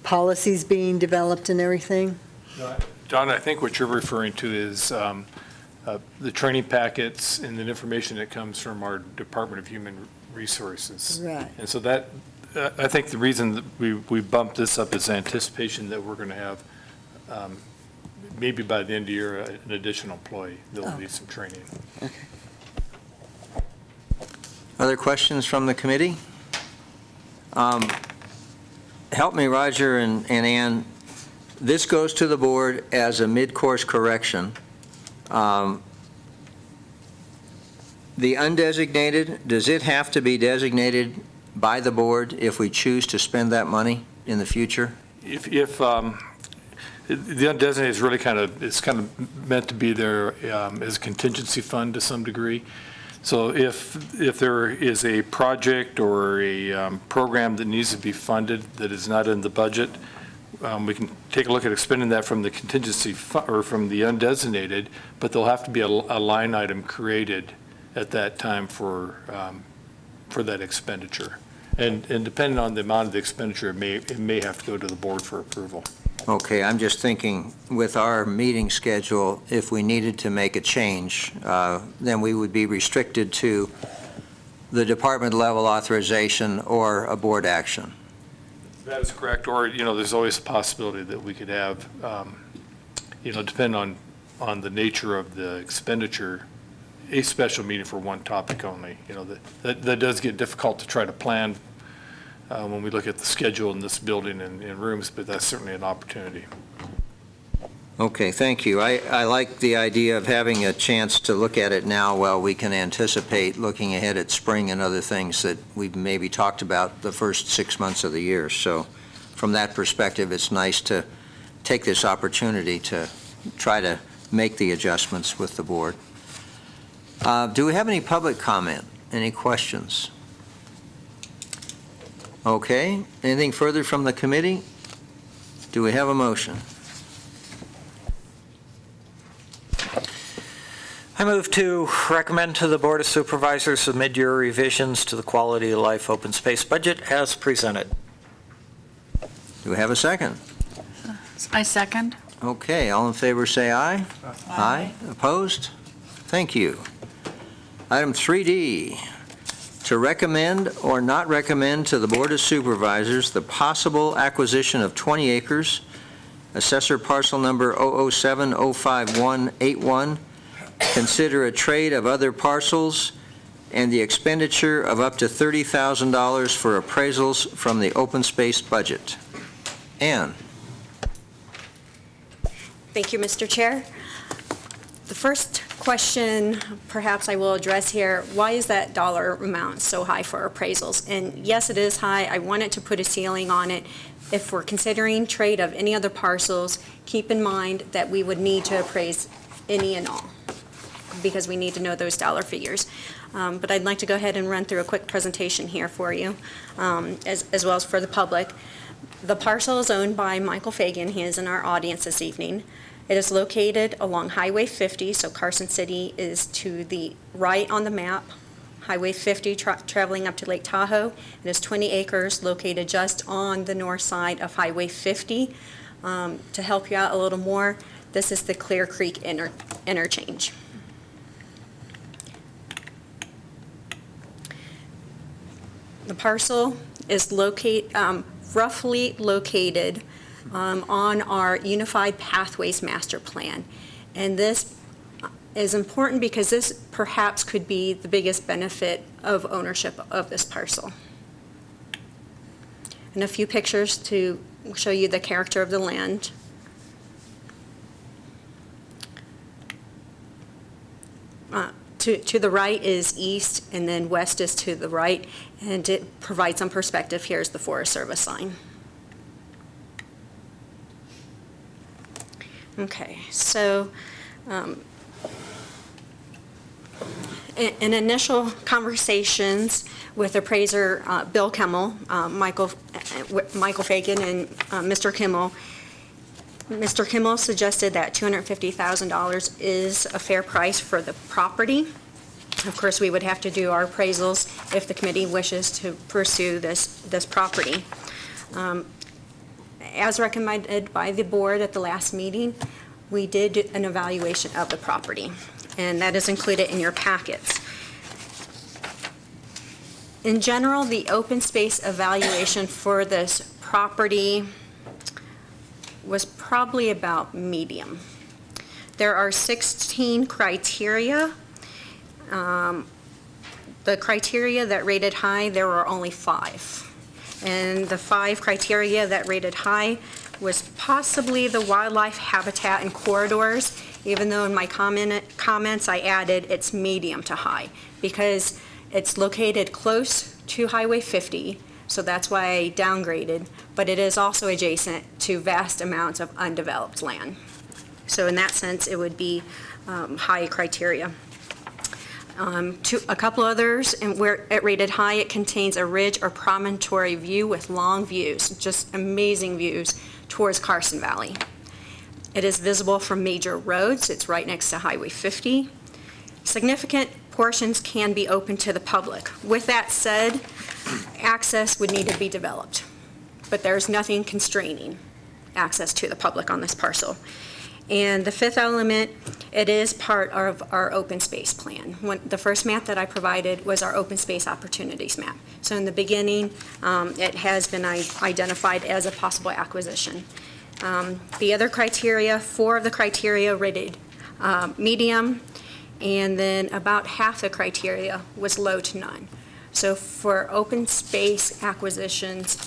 policies being developed and everything. Donna, I think what you're referring to is the training packets and the information that comes from our Department of Human Resources. Right. And so that, I think the reason that we bumped this up is anticipation that we're going to have, maybe by the end of the year, an additional employee. There'll need some training. Okay. Other questions from the committee? Help me, Roger and Ann. This goes to the board as a mid-course correction. The undesignated, does it have to be designated by the board if we choose to spend that money in the future? If the undesignated is really kind of meant to be there as a contingency fund to some degree. So if there is a project or a program that needs to be funded that is not in the budget, we can take a look at expending that from the contingency or from the undesignated, but there'll have to be a line item created at that time for that expenditure. And depending on the amount of the expenditure, it may have to go to the board for approval. Okay, I'm just thinking with our meeting schedule, if we needed to make a change, then we would be restricted to the department level authorization or a board action. That is correct. Or, there's always a possibility that we could have, depending on the nature of the expenditure, a special meeting for one topic only. That does get difficult to try to plan when we look at the schedule in this building and rooms, but that's certainly an opportunity. Okay, thank you. I like the idea of having a chance to look at it now while we can anticipate looking ahead at spring and other things that we've maybe talked about the first 6 months of the year. So from that perspective, it's nice to take this opportunity to try to make the adjustments with the board. Do we have any public comment? Any questions? Okay, anything further from the committee? Do we have a motion? I move to recommend to the Board of Supervisors the mid-year revisions to the quality of life open space budget as presented. Do we have a second? I second. Okay, all in favor say aye. Aye. Opposed? Thank you. Item 3D, to recommend or not recommend to the Board of Supervisors the possible acquisition of 20 acres, assessor parcel number 0070581, consider a trade of other parcels, and the expenditure of up to $30,000 for appraisals from the open space budget. Ann? Thank you, Mr. Chair. The first question perhaps I will address here, why is that dollar amount so high for appraisals? And yes, it is high. I wanted to put a ceiling on it. If we're considering trade of any other parcels, keep in mind that we would need to appraise any and all, because we need to know those dollar figures. But I'd like to go ahead and run through a quick presentation here for you, as well as for the public. The parcel is owned by Michael Fagan. He is in our audience this evening. It is located along Highway 50, so Carson City is to the right on the map. Highway 50 traveling up to Lake Tahoe. It is 20 acres located just on the north side of Highway 50. To help you out a little more, this is the Clear Creek interchange. The parcel is roughly located on our Unified Pathways Master Plan. And this is important because this perhaps could be the biggest benefit of ownership of this parcel. And a few pictures to show you the character of the land. To the right is east, and then west is to the right, and it provides some perspective. Here's the Forest Service sign. Okay, so in initial conversations with appraiser Bill Kimmel, Michael Fagan, and Mr. Kimmel, Mr. Kimmel suggested that $250,000 is a fair price for the property. Of course, we would have to do our appraisals if the committee wishes to pursue this property. As recommended by the board at the last meeting, we did an evaluation of the property, and that is included in your packets. In general, the open space evaluation for this property was probably about medium. There are 16 criteria. The criteria that rated high, there were only 5. And the 5 criteria that rated high was possibly the wildlife habitat and corridors, even though in my comments I added it's medium to high, because it's located close to Highway 50, so that's why I downgraded, but it is also adjacent to vast amounts of undeveloped land. So in that sense, it would be high criteria. To a couple others, and where it rated high, it contains a ridge or promontory view with long views, just amazing views towards Carson Valley. It is visible from major roads. It's right next to Highway 50. Significant portions can be open to the public. With that said, access would need to be developed, but there's nothing constraining access to the public on this parcel. And the 5th element, it is part of our open space plan. The first map that I provided was our open space opportunities map. So in the beginning, it has been identified as a possible acquisition. The other criteria, 4 of the criteria rated medium, and then about half the criteria was low to none. So for open space acquisitions,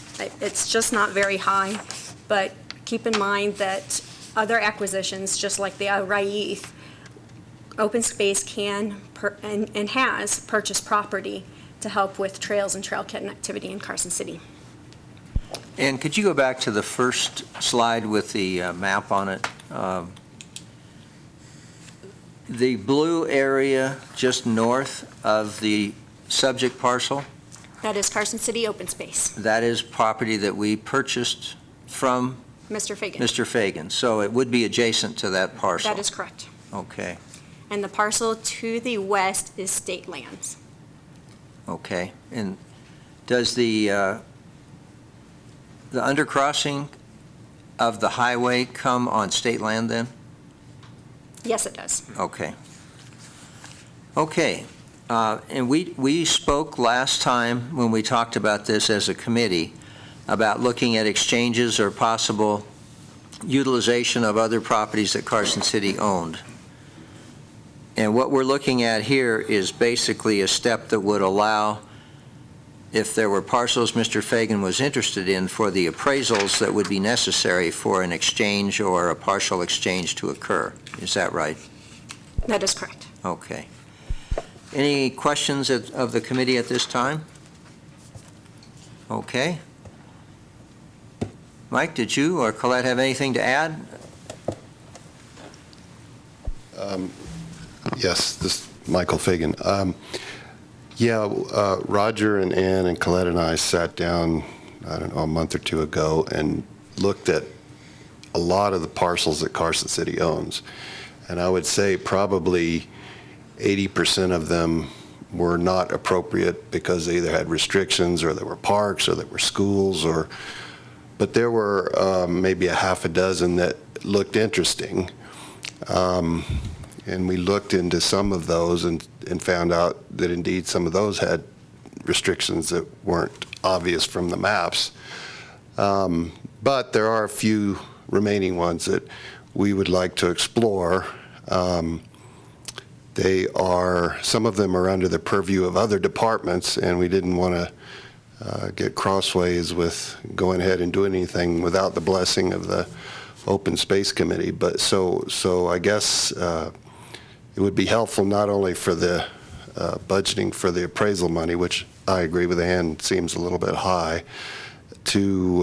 it's just not very high, but keep in mind that other acquisitions, just like the Raif, open space can and has purchased property to help with trails and trail connectivity in Carson City. And could you go back to the first slide with the map on it? The blue area just north of the subject parcel, That is Carson City open space. that is property that we purchased from Mr. Fagan. Mr. Fagan. So it would be adjacent to that parcel. That is correct. Okay, And the parcel to the west is state lands. okay. And does the undercrossing of the highway come on state land then? Yes, it does. Okay. Okay. And we spoke last time when we talked about this as a committee about looking at exchanges or possible utilization of other properties that Carson City owned. And what we're looking at here is basically a step that would allow, if there were parcels Mr. Fagan was interested in, for the appraisals that would be necessary for an exchange or a partial exchange to occur. Is that right? That is correct. Okay. Any questions of the committee at this time? Okay. Mike, did you or Colette have anything to add? Yes, this is Michael Fagan. Roger and Ann and Colette and I sat down, I don't know, a month or two ago and looked at a lot of the parcels that Carson City owns. And I would say probably 80% of them were not appropriate because they either had restrictions or there were parks or there were schools but there were maybe a half a dozen that looked interesting. And we looked into some of those and found out that indeed some of those had restrictions that weren't obvious from the maps. But there are a few remaining ones that we would like to explore. Some of them are under the purview of other departments, and we didn't want to get crossways with going ahead and doing anything without the blessing of the Open Space Committee. But so I guess it would be helpful not only for the budgeting for the appraisal money, which I agree with Ann seems a little bit high, to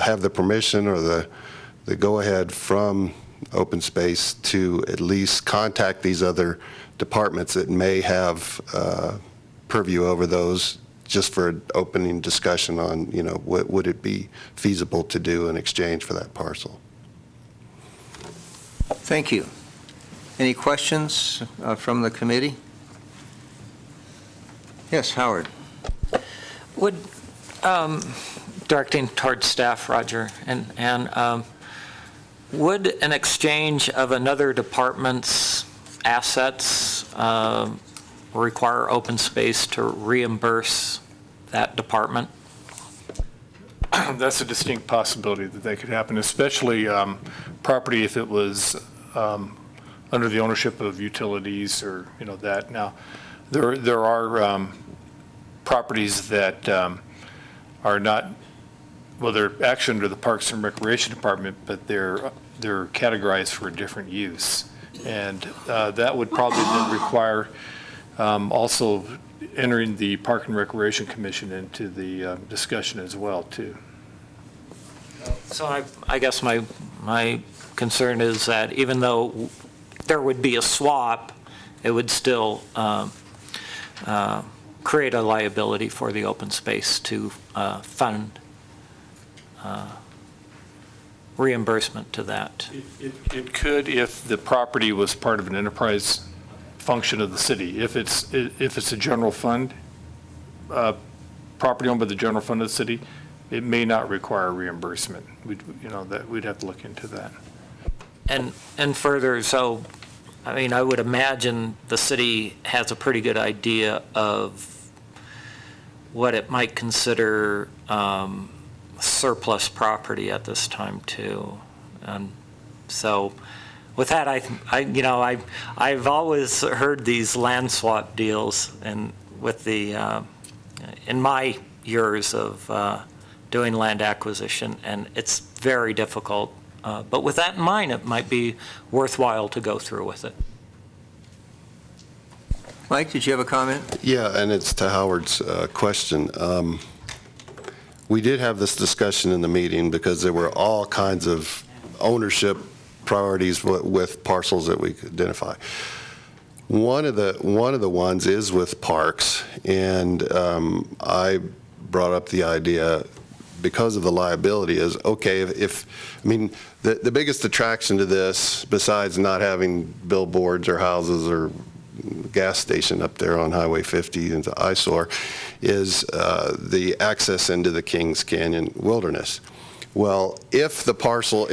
have the permission or the go-ahead from Open Space to at least contact these other departments that may have purview over those, just for an opening discussion on, what would it be feasible to do in exchange for that parcel. Thank you. Any questions from the committee? Yes, Howard. Would, directing towards staff, Roger, and would an exchange of another department's assets require Open Space to reimburse that department? That's a distinct possibility that could happen, especially property if it was under the ownership of utilities or, that. Now, there are properties that are not, well, they're actually under the Parks and Recreation Department, but they're categorized for a different use. And that would probably then require also entering the Park and Recreation Commission into the discussion as well, too. So I guess my concern is that even though there would be a swap, it would still create a liability for the Open Space to fund reimbursement to that. It could if the property was part of an enterprise function of the city. If it's a general fund, property owned by the general fund of the city, it may not require reimbursement. We'd have to look into that. And further, so, I would imagine the city has a pretty good idea of what it might consider surplus property at this time too. And so with that, I've always heard these land swap deals, and with the, in my years of doing land acquisition, and it's very difficult. But with that in mind, it might be worthwhile to go through with it. Mike, did you have a comment? Yeah, and it's to Howard's question. We did have this discussion in the meeting because there were all kinds of ownership priorities with parcels that we could identify. One of the ones is with parks, and I brought up the idea because of the liability is, okay, the biggest attraction to this, besides not having billboards or houses or gas station up there on Highway 50 into eyesore, is the access into the Kings Canyon wilderness. Well, if a parcel,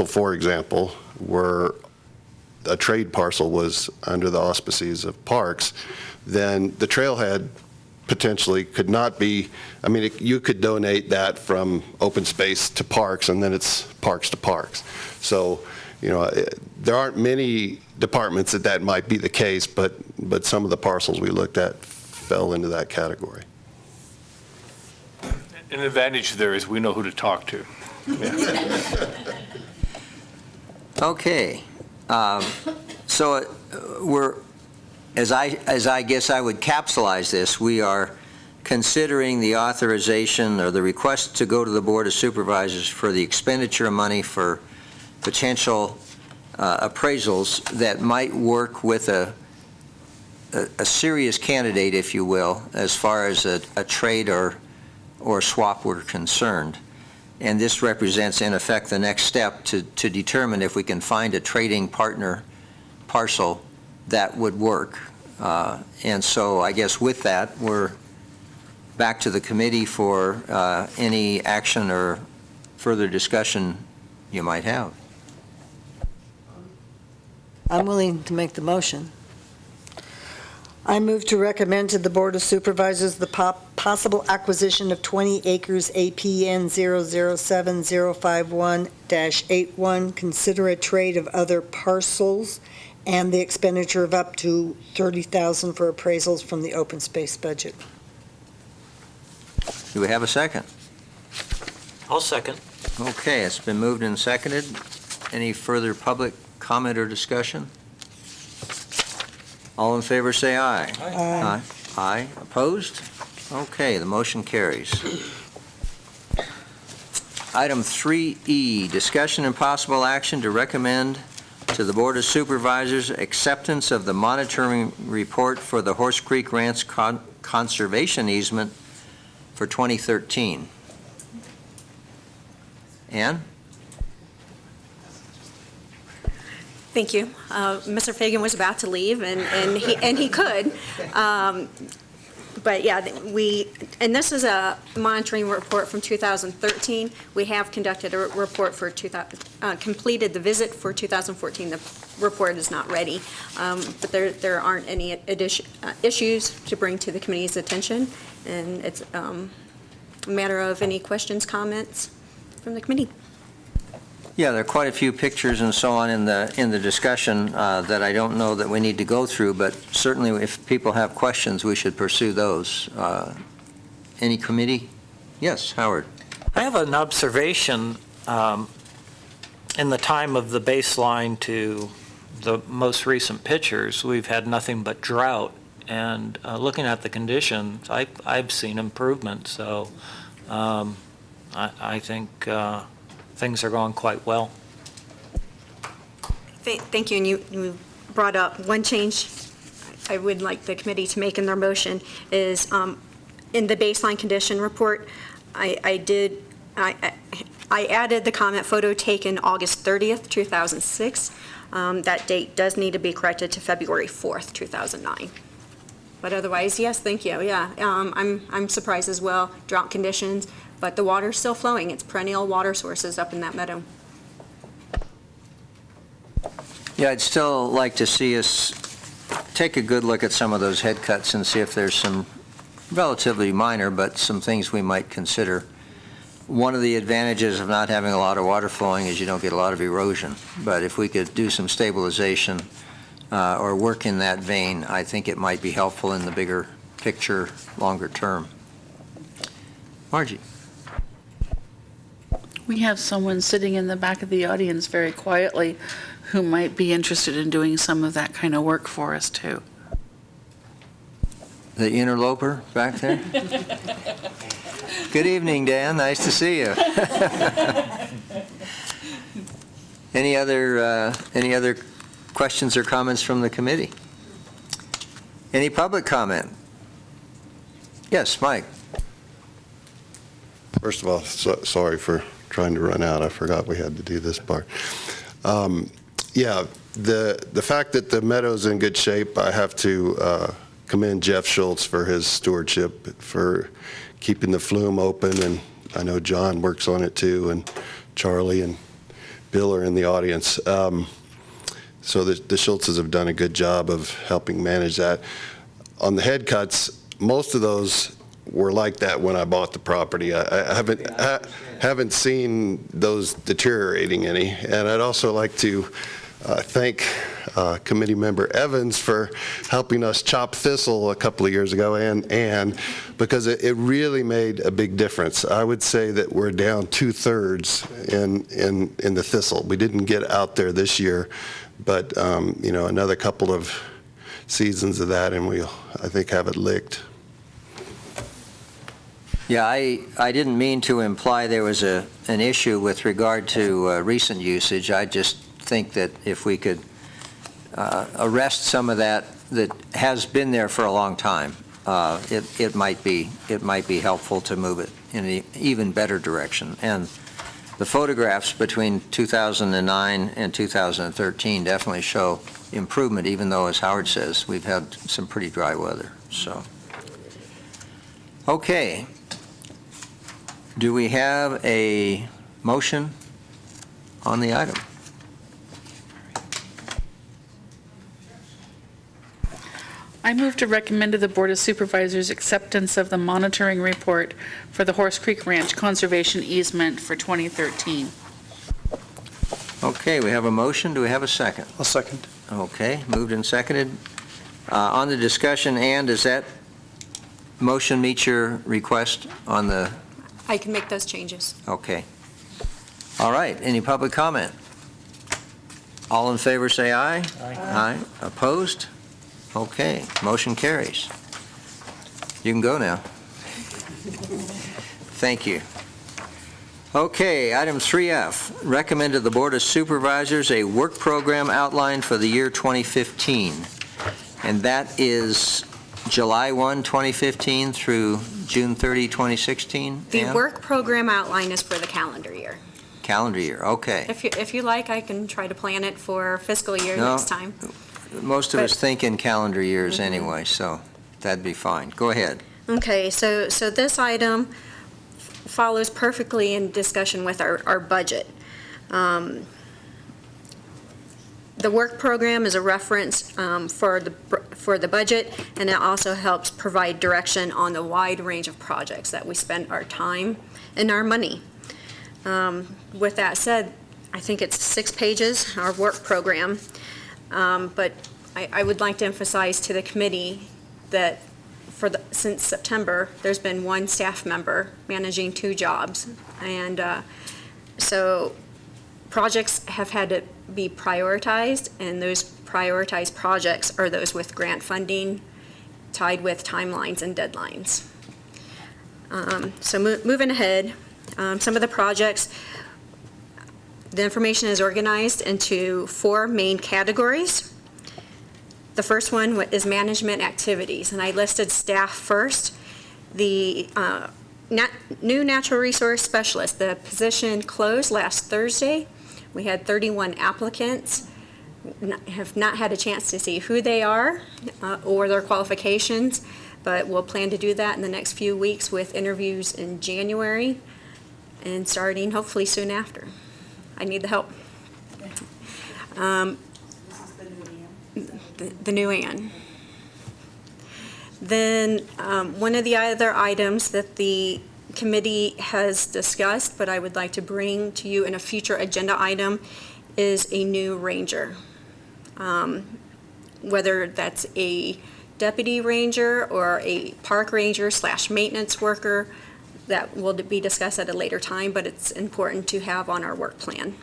for example, were a trade parcel was under the auspices of parks, then the trailhead potentially could not be, you could donate that from Open Space to parks, and then it's parks to parks. So, there aren't many departments that might be the case, but some of the parcels we looked at fell into that category. An advantage there is we know who to talk to. Yeah. Okay. So as I guess I would capsulize this, we are considering the authorization or the request to go to the Board of Supervisors for the expenditure of money for potential appraisals that might work with a serious candidate, if you will, as far as a trade or swap were concerned. And this represents, in effect, the next step to determine if we can find a trading partner parcel that would work. And so I guess with that, we're back to the committee for any action or further discussion you might have. I'm willing to make the motion. I move to recommend to the Board of Supervisors the possible acquisition of 20 acres APN 007051-81, consider a trade of other parcels, and the expenditure of up to $30,000 for appraisals from the open space budget. Do we have a second? I'll second. Okay, it's been moved and seconded. Any further public comment or discussion? All in favor, say aye. Aye. Aye. Opposed? Okay, the motion carries. Item 3E, discussion and possible action to recommend to the Board of Supervisors acceptance of the monitoring report for the Horse Creek Ranch Conservation Easement for 2013. Ann? Thank you. Mr. Fagan was about to leave, and he could. But yeah, and this is a monitoring report from 2013. We have conducted a report for completed the visit for 2014. The report is not ready, but there aren't any issues to bring to the committee's attention, and it's a matter of any questions, comments from the committee. Yeah, there are quite a few pictures and so on in the discussion that I don't know that we need to go through, but certainly if people have questions, we should pursue those. Any committee? Yes, Howard. I have an observation in the time of the baseline to the most recent pictures. We've had nothing but drought, and looking at the conditions, I've seen improvement. So I think things are going quite well. Thank you, and you brought up one change I would like the committee to make in their motion is in the baseline condition report, I added the comment photo taken August 30th, 2006. That date does need to be corrected to February 4th, 2009. But otherwise, yes, thank you, yeah. I'm surprised as well, drought conditions, but the water's still flowing. It's perennial water sources up in that meadow. Yeah, I'd still like to see us take a good look at some of those head cuts and see if there's some relatively minor, but some things we might consider. One of the advantages of not having a lot of water flowing is you don't get a lot of erosion. But if we could do some stabilization or work in that vein, I think it might be helpful in the bigger picture, longer term. Margie. We have someone sitting in the back of the audience very quietly who might be interested in doing some of that kind of work for us, too. The interloper back there? Good evening, Dan. Nice to see you. Any other questions or comments from the committee? Any public comment? Yes, Mike. First of all, sorry for trying to run out. I forgot we had to do this part. Yeah, the fact that the meadow's in good shape, I have to commend Jeff Schultz for his stewardship, for keeping the flume open, and I know John works on it too, and Charlie and Bill are in the audience. So the Schultzes have done a good job of helping manage that. On the head cuts, most of those were like that when I bought the property. I haven't seen those deteriorating any. And I'd also like to thank Committee Member Evans for helping us chop thistle a couple of years ago, and because it really made a big difference. I would say that we're down 2/3 in the thistle. We didn't get out there this year, But, another couple of seasons of that, and we'll, I think, have it licked. Yeah, I didn't mean to imply there was an issue with regard to recent usage. I just think that if we could arrest some of that has been there for a long time, it might be helpful to move it in an even better direction. And the photographs between 2009 and 2013 definitely show improvement, even though, as Howard says, we've had some pretty dry weather. So, okay. Do we have a motion on the item? I move to recommend to the Board of Supervisors acceptance of the monitoring report for the Horse Creek Ranch Conservation Easement for 2013. Okay, we have a motion. Do we have a second? I'll second. Okay, moved and seconded. On the discussion, Ann, does that motion meet your request on the, I can make those changes. okay. All right, any public comment? All in favor, say aye. Aye. Opposed? Okay, motion carries. You can go now. Thank you. Okay, item 3F, recommend to the Board of Supervisors a work program outline for the year 2015. And that is July 1, 2015 through June 30, 2016? The Ann? work program outline is for the calendar year. Calendar year, okay. If you like, I can try to plan it for fiscal year No. next time. Most of us But- think in calendar years anyway, so that'd be fine. Go ahead. Okay, so this item follows perfectly in discussion with our budget. The work program is a reference for the budget, and it also helps provide direction on the wide range of projects that we spend our time and our money. With that said, I think it's 6 pages, our work program, but I would like to emphasize to the committee that since September, there's been 1 staff member managing 2 jobs. And so projects have had to be prioritized, and those prioritized projects are those with grant funding tied with timelines and deadlines. So moving ahead, some of the projects, the information is organized into 4 main categories. The first one is management activities, and I listed staff first. The new natural resource specialist, the position closed last Thursday. We had 31 applicants, have not had a chance to see who they are or their qualifications, but we'll plan to do that in the next few weeks with interviews in January and starting hopefully soon after. I need the help. The new Ann. Then one of the other items that the committee has discussed, but I would like to bring to you in a future agenda item, is a new ranger. Whether that's a deputy ranger or a park ranger / maintenance worker, that will be discussed at a later time, but it's important to have on our work plan.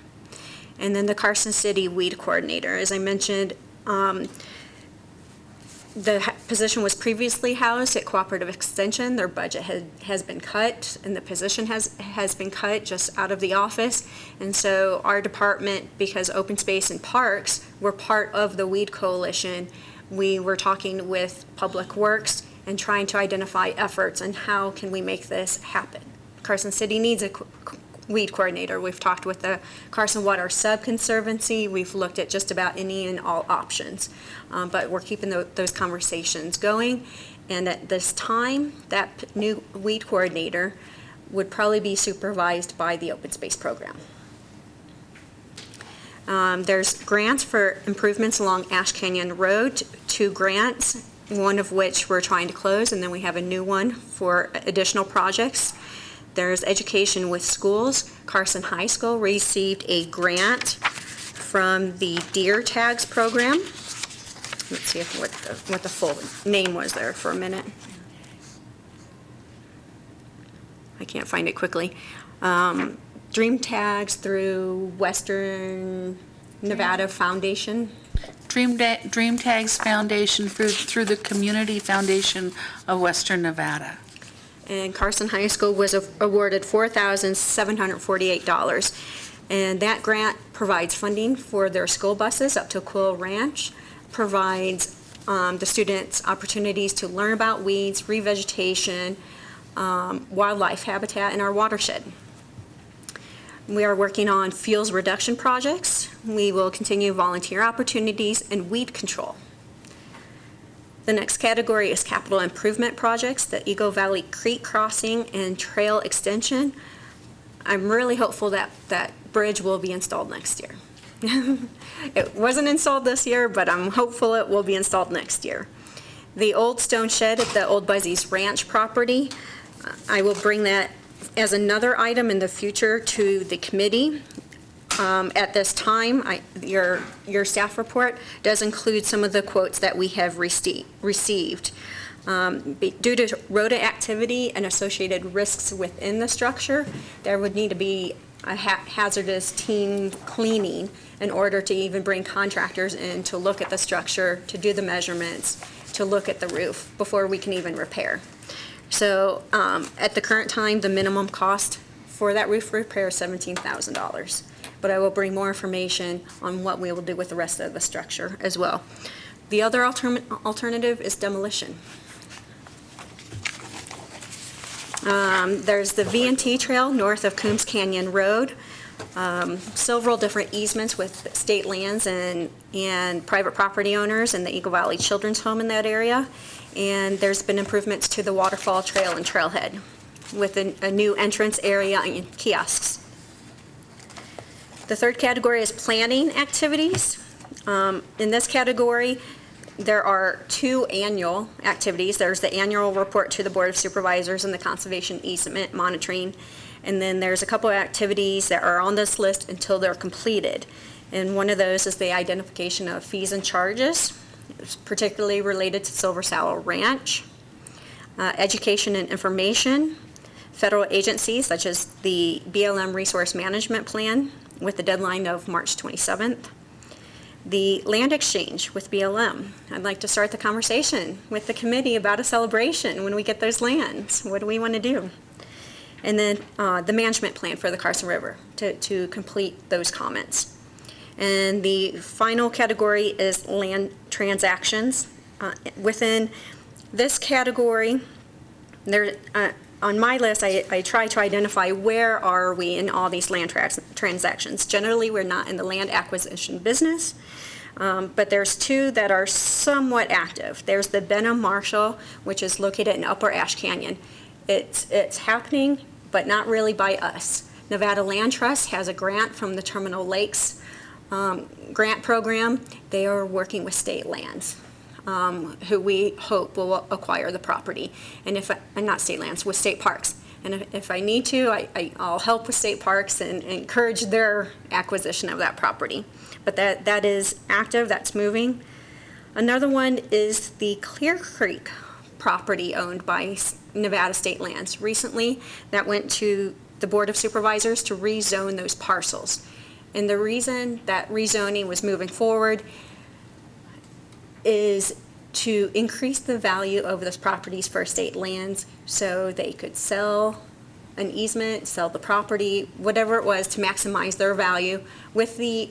And then the Carson City weed coordinator, as I mentioned, the position was previously housed at Cooperative Extension. Their budget has been cut, and the position has been cut just out of the office. And so our department, because Open Space and Parks were part of the Weed Coalition, we were talking with Public Works and trying to identify efforts and how can we make this happen. Carson City needs a weed coordinator. We've talked with the Carson Water Sub-Conservancy. We've looked at just about any and all options. But we're keeping those conversations going. And at this time, that new weed coordinator would probably be supervised by the open space program. There's grants for improvements along Ash Canyon Road, 2 grants, one of which we're trying to close, and then we have a new one for additional projects. There's education with schools. Carson High School received a grant from the Deer Tags program. Let's see what the full name was there for a minute. I can't find it quickly. Dream Tags through Western Nevada Foundation. Dream Tags Foundation through the Community Foundation of Western Nevada. And Carson High School was awarded $4,748. And that grant provides funding for their school buses up to Quill Ranch, provides the students opportunities to learn about weeds, revegetation, wildlife habitat in our watershed. We are working on fuels reduction projects. We will continue volunteer opportunities and weed control. The next category is capital improvement projects, the Eagle Valley Creek Crossing and Trail Extension. I'm really hopeful that that bridge will be installed next year. It wasn't installed this year, but I'm hopeful it will be installed next year. The old stone shed at the Old Buzzy's Ranch property, I will bring that as another item in the future to the committee. At this time, your staff report does include some of the quotes that we have received. Due to rhoda activity and associated risks within the structure, there would need to be a hazardous team cleaning in order to even bring contractors in to look at the structure, to do the measurements, to look at the roof before we can even repair. So at the current time, the minimum cost for that roof repair is $17,000. But I will bring more information on what we will do with the rest of the structure as well. The other alternative is demolition. There's the V&T Trail north of Coombs Canyon Road. Several different easements with state lands and private property owners and the Eagle Valley Children's Home in that area. And there's been improvements to the waterfall trail and trailhead with a new entrance area and kiosks. The third category is planning activities. In this category, there are two annual activities. There's the annual report to the Board of Supervisors and the conservation easement monitoring. And then there's a couple of activities that are on this list until they're completed. And one of those is the identification of fees and charges, particularly related to Silver Sallow Ranch, education and information, federal agencies such as the BLM Resource Management Plan with the deadline of March 27th, the land exchange with BLM. I'd like to start the conversation with the committee about a celebration when we get those lands. What do we want to do? And then the management plan for the Carson River to complete those comments. And the final category is land transactions. Within this category, on my list, I try to identify where are we in all these land transactions. Generally, we're not in the land acquisition business, but there's two that are somewhat active. There's the Benham Marshall, which is located in Upper Ash Canyon. It's happening, but not really by us. Nevada Land Trust has a grant from the Terminal Lakes grant program. They are working with state lands, who we hope will acquire the property. And not state lands, with state parks. And if I need to, I'll help with state parks and encourage their acquisition of that property. But that is active, that's moving. Another one is the Clear Creek property owned by Nevada State Lands. Recently, that went to the Board of Supervisors to rezone those parcels. And the reason that rezoning was moving forward is to increase the value of those properties for state lands so they could sell an easement, sell the property, whatever it was, to maximize their value with the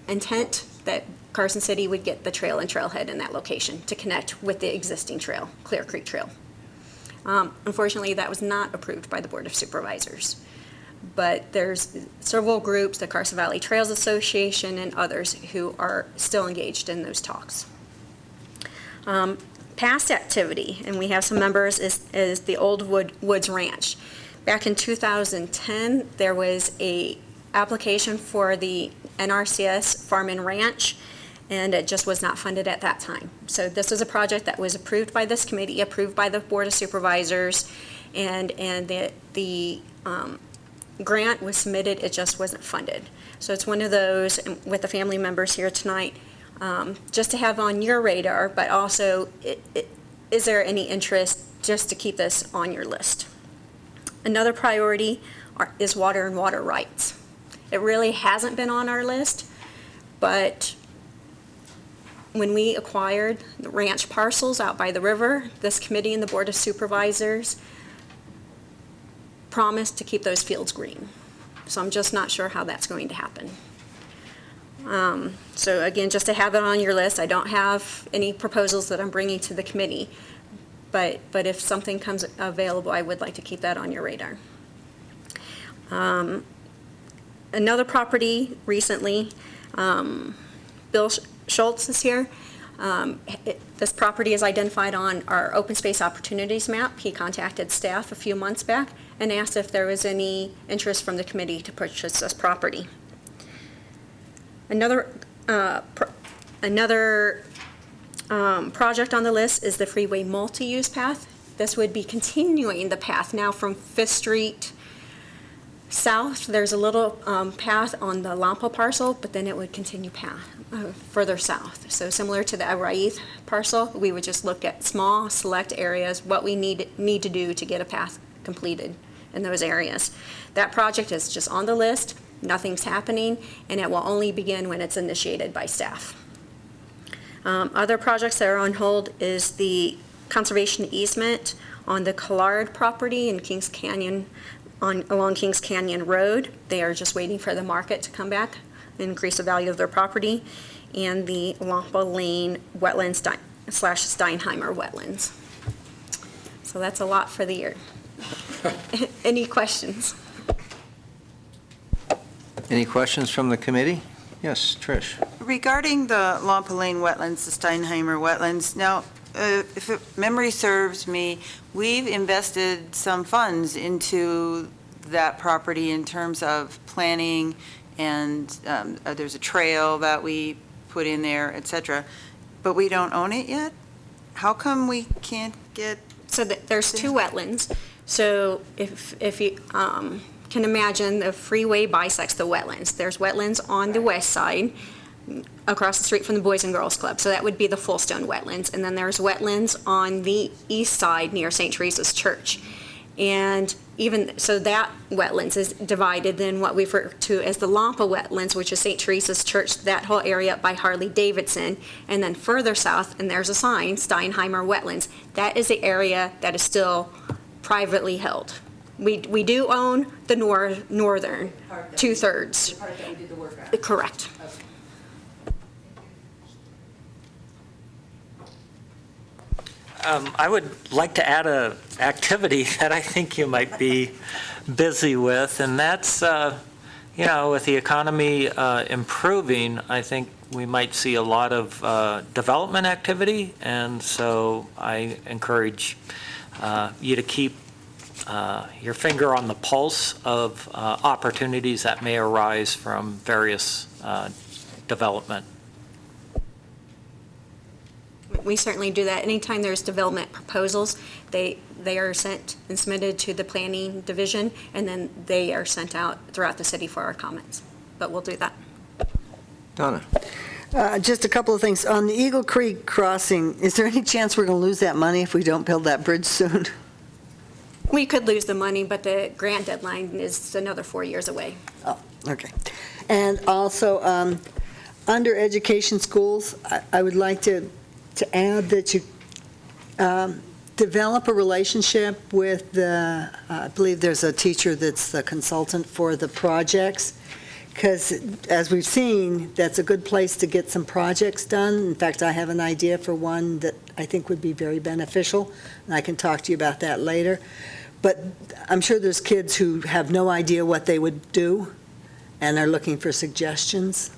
intent that Carson City would get the trail and trailhead in that location to connect with the existing trail, Clear Creek Trail. Unfortunately, that was not approved by the Board of Supervisors. But there's several groups, the Carson Valley Trails Association and others, who are still engaged in those talks. Past activity, and we have some members, is the Old Woods Ranch. Back in 2010, there was a application for the NRCS Farm and Ranch, and it just was not funded at that time. So this is a project that was approved by this committee, approved by the Board of Supervisors, and the grant was submitted, it just wasn't funded. So it's one of those, with the family members here tonight, just to have on your radar, but also, is there any interest just to keep this on your list? Another priority is water and water rights. It really hasn't been on our list, but when we acquired the ranch parcels out by the river, this committee and the Board of Supervisors promised to keep those fields green. So I'm just not sure how that's going to happen. So again, just to have it on your list, I don't have any proposals that I'm bringing to the committee, but if something comes available, I would like to keep that on your radar. Another property recently, Bill Schultz is here. This property is identified on our open space opportunities map. He contacted staff a few months back and asked if there was any interest from the committee to purchase this property. Another project on the list is the freeway multi-use path. This would be continuing the path now from 5th Street south. There's a little path on the Lampa parcel, but then it would continue further south. So similar to the Raith parcel, we would just look at small select areas, what we need to do to get a path completed in those areas. That project is just on the list. Nothing's happening, and it will only begin when it's initiated by staff. Other projects that are on hold is the conservation easement on the Collard property in Kings Canyon, along Kings Canyon Road. They are just waiting for the market to come back and increase the value of their property, and the Lampa Lane wetlands / Steinheimer wetlands. So that's a lot for the year. Any questions? Any questions from the committee? Yes, Trish. Regarding the Lampa Lane wetlands, the Steinheimer wetlands, now, if memory serves me, we've invested some funds into that property in terms of planning, and there's a trail that we put in there, et cetera, but we don't own it yet? How come we can't get? So there's two wetlands. So if you can imagine, the freeway bisects the wetlands. There's wetlands on the west side, across the street from the Boys and Girls Club. So that would be the Fullstone wetlands. And then there's wetlands on the east side near St. Teresa's Church. And even so, that wetlands is divided in what we refer to as the Lampa wetlands, which is St. Teresa's Church, that whole area up by Harley Davidson. And then further south, and there's a sign, Steinheimer wetlands. That is the area that is still privately held. We do own the northern 2/3. The part that we did the work on. Correct. I would like to add a activity that I think you might be busy with, and that's, with the economy improving, I think we might see a lot of development activity, and so I encourage you to keep your finger on the pulse of opportunities that may arise from various development. We certainly do that. Anytime there's development proposals, they are sent and submitted to the planning division, and then they are sent out throughout the city for our comments. But we'll do that. Donna. Just a couple of things. On the Eagle Creek crossing, is there any chance we're going to lose that money if we don't build that bridge soon? We could lose the money, but the grant deadline is another 4 years away. Oh, okay. And also, under education schools, I would like to add that you develop a relationship with I believe there's a teacher that's the consultant for the projects, because as we've seen, that's a good place to get some projects done. In fact, I have an idea for one that I think would be very beneficial, and I can talk to you about that later. But I'm sure there's kids who have no idea what they would do and are looking for suggestions.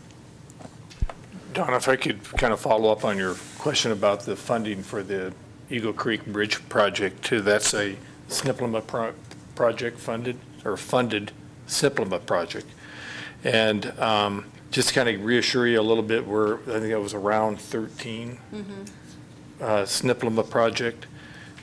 Donna, if I could kind of follow up on your question about the funding for the Eagle Creek Bridge project too. That's a SNPLMA project funded SNPLMA project. And just to kind of reassure you a little bit, I think it was around 13 SNPLMA project.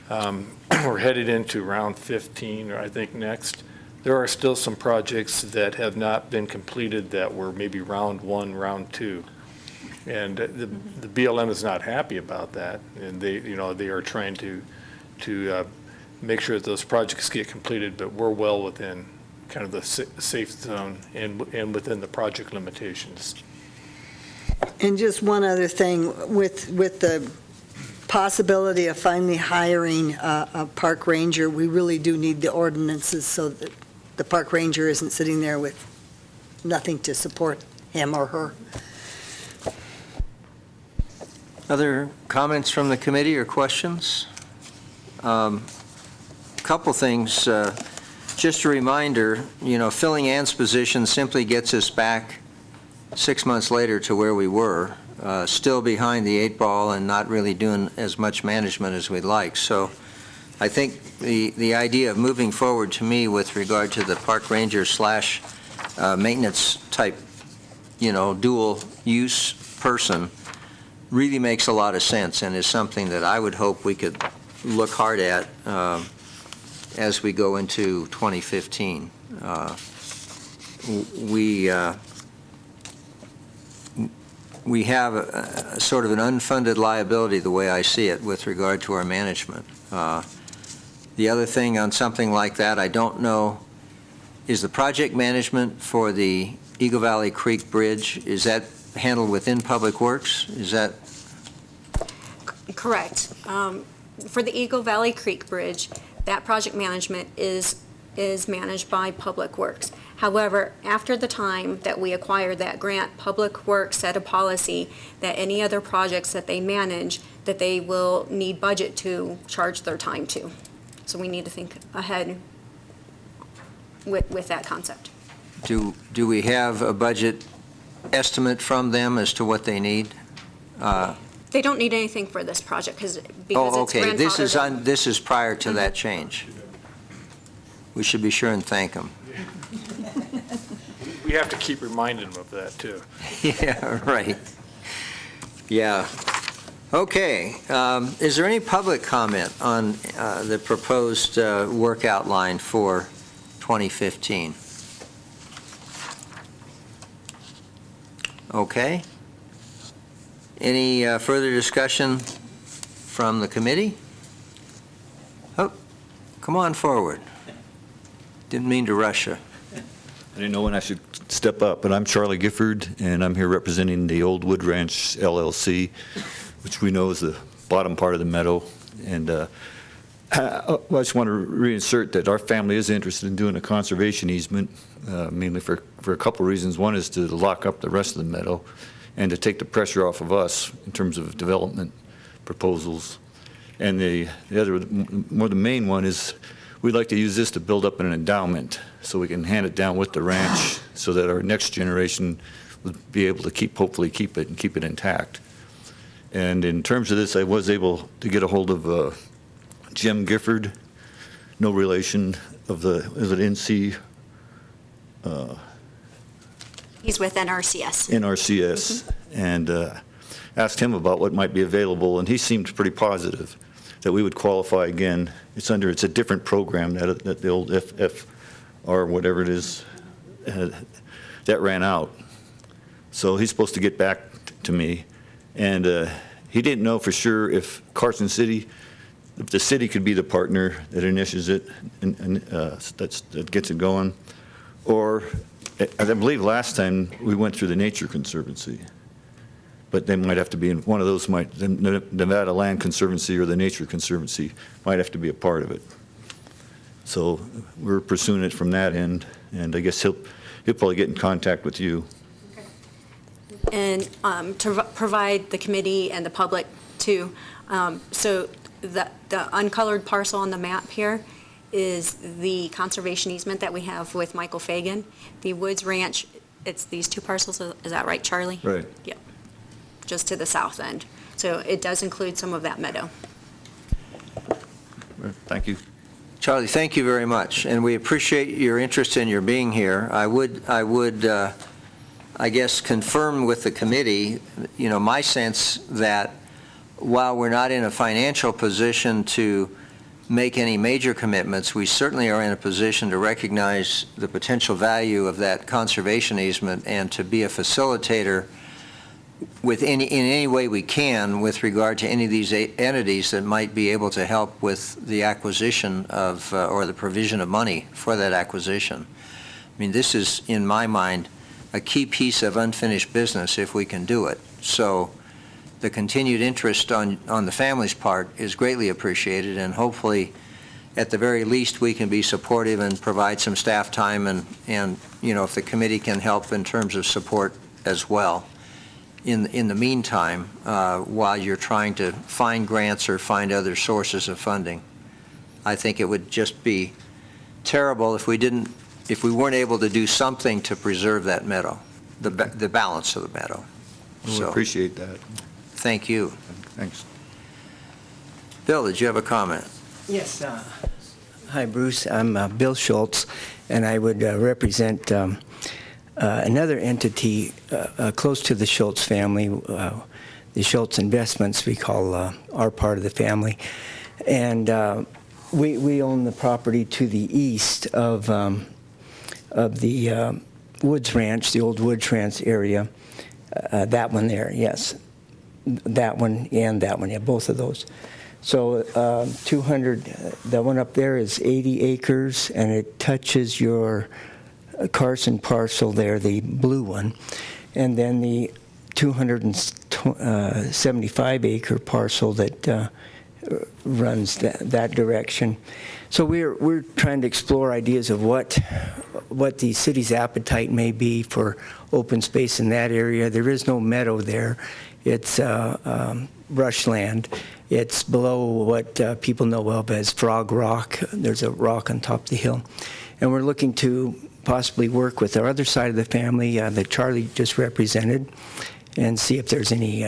We're headed into round 15, or I think next. There are still some projects that have not been completed that were maybe round 1, round 2. And the BLM is not happy about that, and they are trying to make sure that those projects get completed, but we're well within kind of the safe zone and within the project limitations. And just one other thing, with the possibility of finally hiring a park ranger, we really do need the ordinances so that the park ranger isn't sitting there with nothing to support him or her. Other comments from the committee or questions? Couple things. Just a reminder, filling Ann's position simply gets us back 6 months later to where we were, still behind the 8 ball and not really doing as much management as we'd like. So I think the idea of moving forward to me with regard to the park ranger slash maintenance type, dual use person really makes a lot of sense and is something that I would hope we could look hard at as we go into 2015. We have a sort of an unfunded liability, the way I see it, with regard to our management. The other thing on something like that, I don't know, is the project management for the Eagle Valley Creek Bridge, is that handled within Public Works? Is that? Correct. For the Eagle Valley Creek Bridge, that project management is managed by Public Works. However, after the time that we acquired that grant, Public Works set a policy that any other projects that they manage, that they will need budget to charge their time to. So we need to think ahead with that concept. Do we have a budget estimate from them as to what they need? They don't need anything for this project because it's okay. grandfathered. This is prior to that change. We should be sure and thank them. We have to keep reminding them of that, too. Yeah, right. Yeah. Okay. Is there any public comment on the proposed work outline for 2015? Okay. Any further discussion from the committee? Oh, come on forward. Didn't mean to rush you. I didn't know when I should step up, but I'm Charlie Gifford, and I'm here representing the Old Wood Ranch LLC, which we know is the bottom part of the meadow. And I just want to reinsert that our family is interested in doing a conservation easement, mainly for a couple of reasons. One is to lock up the rest of the meadow and to take the pressure off of us in terms of development proposals. And the other, the main one is we'd like to use this to build up an endowment so we can hand it down with the ranch so that our next generation would be able to hopefully keep it intact. And in terms of this, I was able to get a hold of Jim Gifford, no relation of is it NC? He's with NRCS. NRCS, and asked him about what might be available, and he seemed pretty positive that we would qualify again. It's a different program that the old FFR, whatever it is, that ran out. So he's supposed to get back to me, and he didn't know for sure if Carson City, if the city could be the partner that initiates it and that gets it going, or I believe last time we went through the Nature Conservancy. But they might have to be in one of those, the Nevada Land Conservancy or the Nature Conservancy might have to be a part of it. So we're pursuing it from that end, and I guess he'll probably get in contact with you. And to provide the committee and the public too. So the uncolored parcel on the map here is the conservation easement that we have with Michael Fagan. The Woods Ranch, it's these two parcels, is that right, Charlie? Right. Yep. Just to the south end. So it does include some of that meadow. Thank you. Charlie, thank you very much, and we appreciate your interest in your being here. I would, I guess, confirm with the committee, my sense that while we're not in a financial position to make any major commitments, we certainly are in a position to recognize the potential value of that conservation easement and to be a facilitator in any way we can with regard to any of these entities that might be able to help with the acquisition of or the provision of money for that acquisition. mean, this is, in my mind, a key piece of unfinished business if we can do it. So the continued interest on the family's part is greatly appreciated, and hopefully, at the very least, we can be supportive and provide some staff time, and you know, if the committee can help in terms of support as well. In the meantime, while you're trying to find grants or find other sources of funding, I think it would just be terrible if we weren't able to do something to preserve that meadow, the balance of the meadow. We So, appreciate that. thank you. Thanks. Bill, did you have a comment? Yes. Hi, Bruce. I'm Bill Schultz, and I would represent another entity close to the Schultz family, the Schultz Investments, we call our part of the family. And we own the property to the east of the Woods Ranch, the old Woods Ranch area. That one there, yes. That one and that one, yeah, both of those. So 200, that one up there is 80 acres, and it touches your Carson parcel there, the blue one, and then the 275-acre parcel that runs that direction. So we're trying to explore ideas of what the city's appetite may be for open space in that area. There is no meadow there. It's brushland. It's below what people know of as Frog Rock. There's a rock on top of the hill. And we're looking to possibly work with our other side of the family that Charlie just represented and see if there's any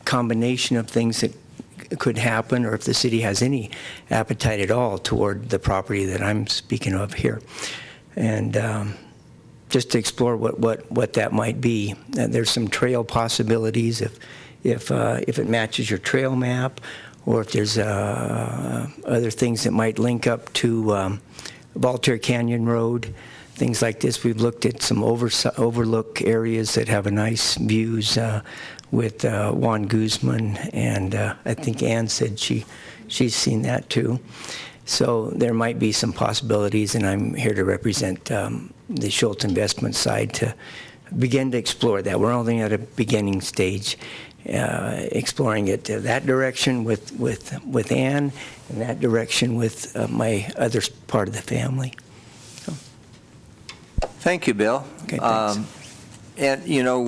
combination of things that could happen, or if the city has any appetite at all toward the property that I'm speaking of here. And just to explore what that might be. There's some trail possibilities if it matches your trail map, or if there's other things that might link up to Voltaire Canyon Road, things like this. We've looked at some overlook areas that have a nice views with Juan Guzman, and I think Ann said she's seen that too. So there might be some possibilities, and I'm here to represent the Schultz investment side to begin to explore that. We're only at a beginning stage, exploring it that direction with Ann, and that direction with my other part of the family. So. Thank you, Bill. Okay, thanks. And, you know,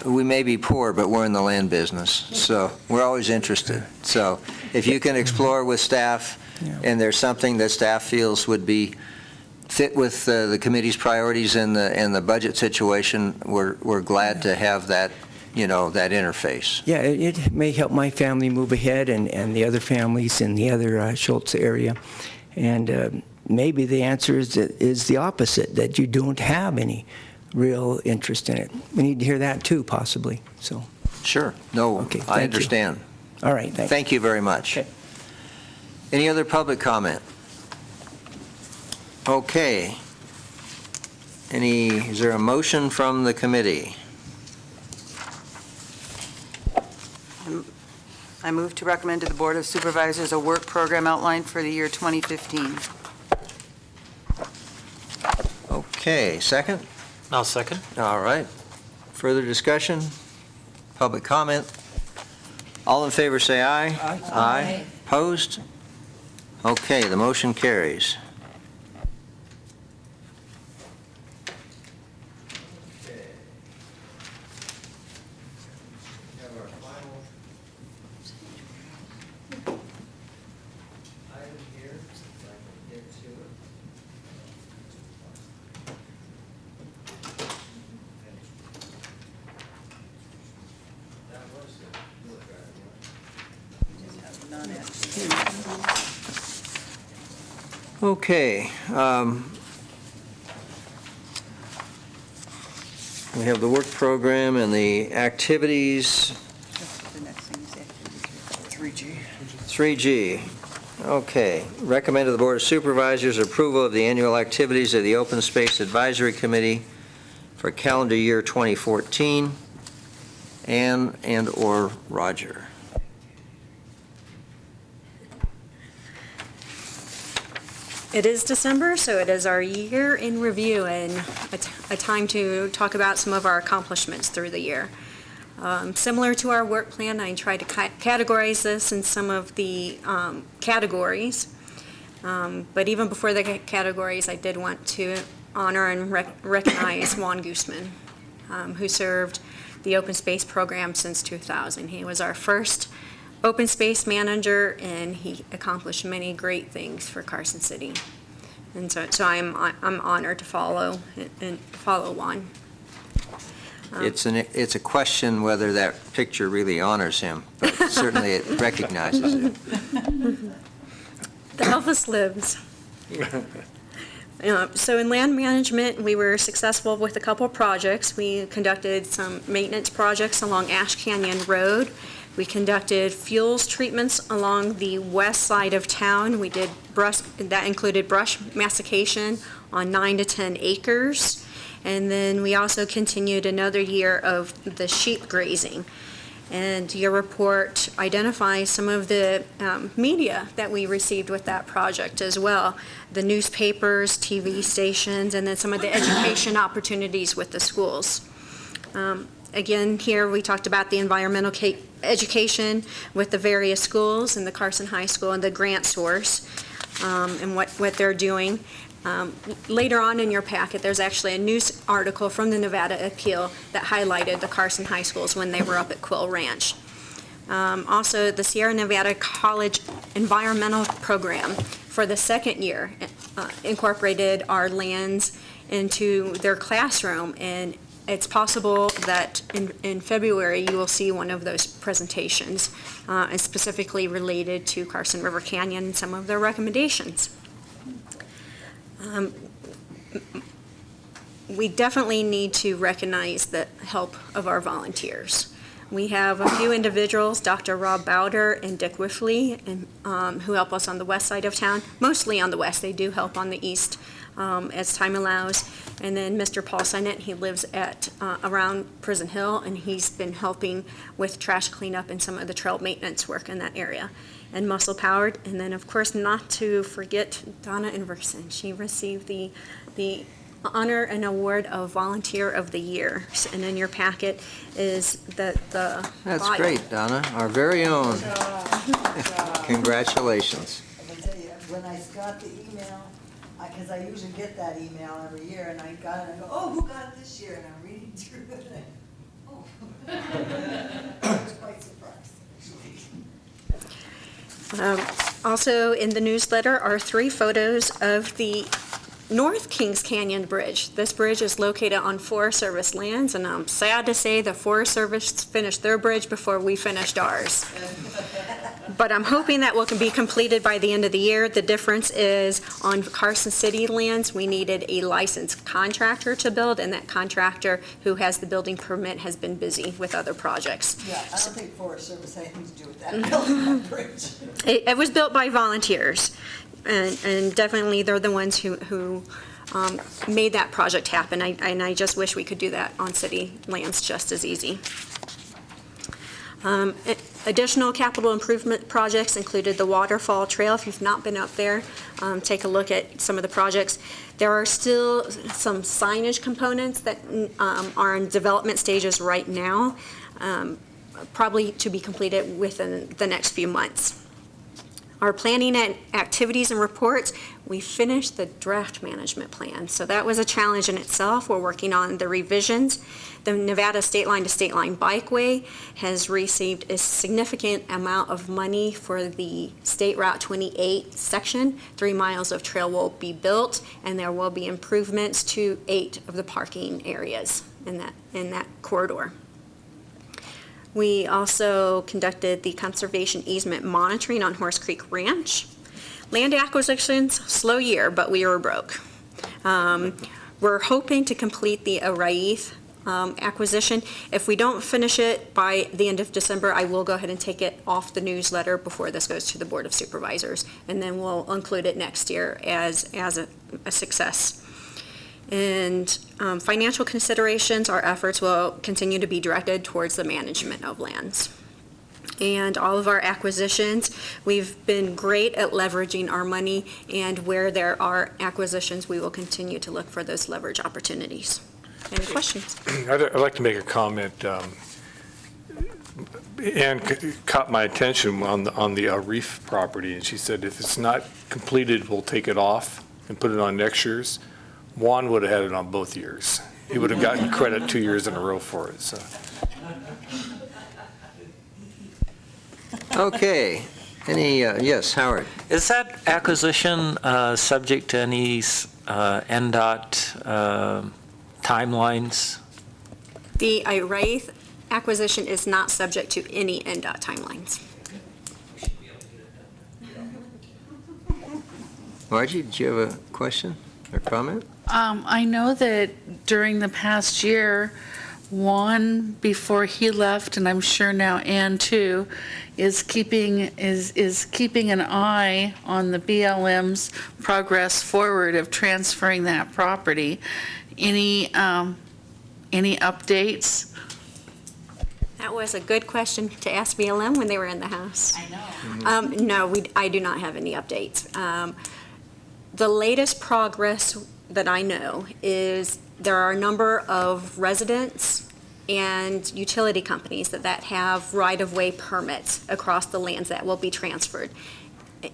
we may be poor, but we're in the land business, so we're always interested. So if you can explore with staff, and there's something that staff feels would be fit with the committee's priorities and the budget situation, we're glad to have that, you know, that interface. Yeah, it may help my family move ahead and the other families in the other Schultz area. And maybe the answer is the opposite, that you don't have any real interest in it. We need to hear that too, possibly. So. Sure. No, okay, I understand. You. All right, thanks. Thank you very much. Okay. Any other public comment? Okay. Is there a motion from the committee? I move to recommend to the Board of Supervisors a work program outline for the year 2015. Okay, second? I'll second. All right. Further discussion? Public comment? All in favor say aye. Aye. Aye. Opposed? Okay, the motion carries. Okay. We have the work program and the activities. The next thing is activity 3G. Okay. Recommend to the Board of Supervisors approval of the annual activities of the Open Space Advisory Committee for calendar year 2014. Ann and/or Roger. It is December, so it is our year in review and a time to talk about some of our accomplishments through the year. Similar to our work plan, I tried to categorize this in some of the categories. But even before the categories, I did want to honor and recognize Juan Guzman, who served the open space program since 2000. He was our first open space manager, and he accomplished many great things for Carson City. And so I'm honored to follow Juan. It's a question whether that picture really honors him, but certainly it recognizes it. The Elvis lives. So in land management, we were successful with a couple projects. We conducted some maintenance projects along Ash Canyon Road. We conducted fuels treatments along the west side of town. We did that included brush mastication on 9 to 10 acres. And then we also continued another year of the sheep grazing. And your report identifies some of the media that we received with that project as well. The newspapers, TV stations, and then some of the education opportunities with the schools. Again, here we talked about the environmental education with the various schools and the Carson High School and the grant source and what they're doing. Later on in your packet, there's actually a news article from the Nevada Appeal that highlighted the Carson High Schools when they were up at Quill Ranch. Also, the Sierra Nevada College Environmental Program for the second year incorporated our lands into their classroom, and it's possible that in February you will see one of those presentations, and specifically related to Carson River Canyon and some of their recommendations. We definitely need to recognize the help of our volunteers. We have a few individuals, Dr. Rob Bowder and Dick Wiffley, who help us on the west side of town, mostly on the west. They do help on the east as time allows. And then Mr. Paul Sinnott, he lives at around Prison Hill, and he's been helping with trash cleanup and some of the trail maintenance work in that area. And Muscle Powered, and then of course not to forget Donna Inverson. She received the honor and award of Volunteer of the Year. And in your packet is the That's bio. great, Donna, our very own. Congratulations. I'm gonna tell you, when I got the email, because I usually get that email every year, and I got it, and I go, oh, who got it this year? And I'm reading through it, and oh. I was quite surprised, actually. Also in the newsletter are 3 photos of the North Kings Canyon Bridge. This bridge is located on Forest Service lands, and I'm sad to say the Forest Service finished their bridge before we finished ours. But I'm hoping that will be completed by the end of the year. The difference is on Carson City lands, we needed a licensed contractor to build, and that contractor who has the building permit has been busy with other projects. Yeah, I don't think Forest Service had anything to do with that building that bridge. It was built by volunteers, and definitely they're the ones who made that project happen. And I just wish we could do that on city lands just as easy. Additional capital improvement projects included the Waterfall Trail. If you've not been up there, take a look at some of the projects. There are still some signage components that are in development stages right now, probably to be completed within the next few months. Our planning and activities and reports, we finished the draft management plan. So that was a challenge in itself. We're working on the revisions. The Nevada State Line to State Line Bikeway has received a significant amount of money for the State Route 28 section. 3 miles of trail will be built, and there will be improvements to 8 of the parking areas in that corridor. We also conducted the conservation easement monitoring on Horse Creek Ranch. Land acquisitions, slow year, but we were broke. We're hoping to complete the Araith acquisition. If we don't finish it by the end of December, I will go ahead and take it off the newsletter before this goes to the Board of Supervisors, and then we'll include it next year as a success. And financial considerations, our efforts will continue to be directed towards the management of lands. and all of our acquisitions. We've been great at leveraging our money, and where there are acquisitions, we will continue to look for those leverage opportunities. Any questions? I'd like to make a comment. Ann caught my attention on the Reef property, and she said if it's not completed, we'll take it off and put it on next year's. Juan would have had it on both years. He would have gotten credit 2 years in a row for it, so. Okay. Yes, Howard? Is that acquisition subject to any NDOT timelines? The Iraith acquisition is not subject to any NDOT timelines. Margie, did you have a question or comment? I know that during the past year, Juan, before he left, and I'm sure now Ann too, is keeping an eye on the BLM's progress forward of transferring that property. Any updates? That was a good question to ask BLM when they were in the house. I know. No, I do not have any updates. The latest progress that I know is there are a number of residents and utility companies that have right-of-way permits across the lands that will be transferred.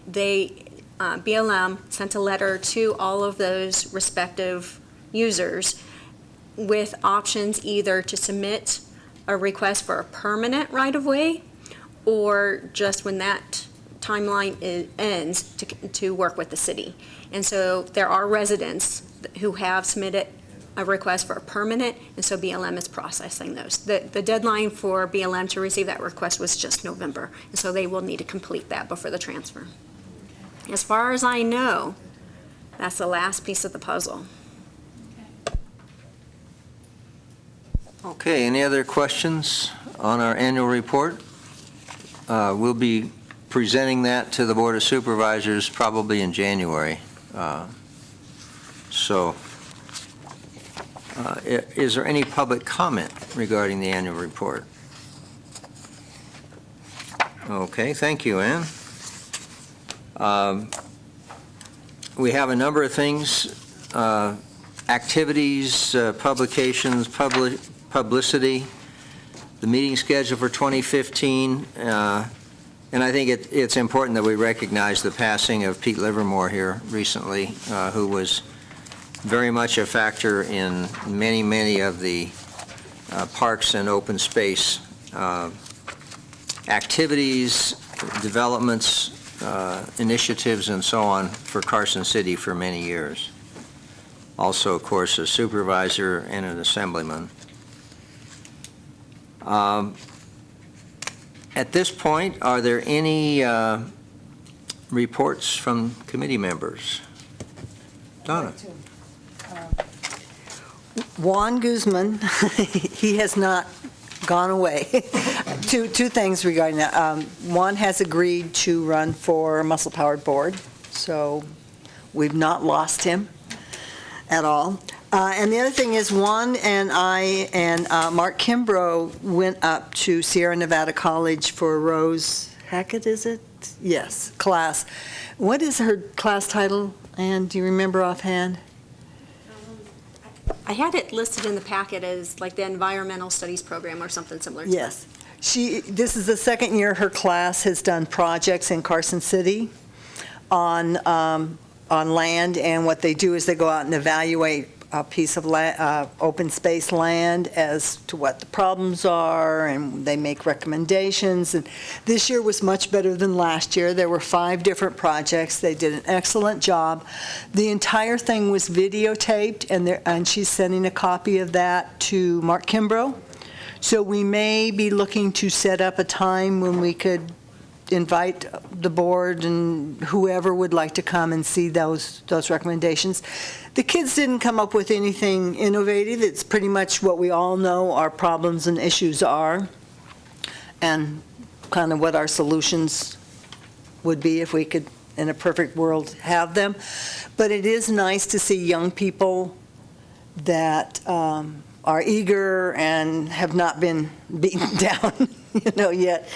BLM sent a letter to all of those respective users with options either to submit a request for a permanent right-of-way or just when that timeline ends to work with the city. And so there are residents who have submitted a request for a permanent, and so BLM is processing those. The deadline for BLM to receive that request was just November, and so they will need to complete that before the transfer. As far as I know, that's the last piece of the puzzle. Okay, any other questions on our annual report? We'll be presenting that to the Board of Supervisors probably in January. Is there any public comment regarding the annual report? Okay, thank you, Ann. We have a number of things, activities, publications, publicity, the meeting schedule for 2015, and I think it's important that we recognize the passing of Pete Livermore here recently, who was very much a factor in many of the parks and open space activities, developments, initiatives, and so on for Carson City for many years. Also, of course, a supervisor and an assemblyman. At this point, are there any reports from committee members? Donna. Juan Guzman, he has not gone away. Two things regarding that. Juan has agreed to run for Muscle Powered Board, so we've not lost him at all. And the other thing is Juan and I and Mark Kimbrough went up to Sierra Nevada College for Rose Hackett, is it? Yes, class. What is her class title, Ann? Do you remember offhand? I had it listed in the packet as like the Environmental Studies Program or something similar to Yes. This is the second year her class has done projects in Carson City on land, and what they do is they go out and evaluate a piece of open space land as to what the problems are, and they make recommendations. And this year was much better than last year. There were 5 different projects. They did an excellent job. The entire thing was videotaped, and she's sending a copy of that to Mark Kimbrough. So we may be looking to set up a time when we could invite the board and whoever would like to come and see those recommendations. The kids didn't come up with anything innovative. It's pretty much what we all know our problems and issues are, and kind of what our solutions would be if we could, in a perfect world, have them. But it is nice to see young people that are eager and have not been beaten down yet,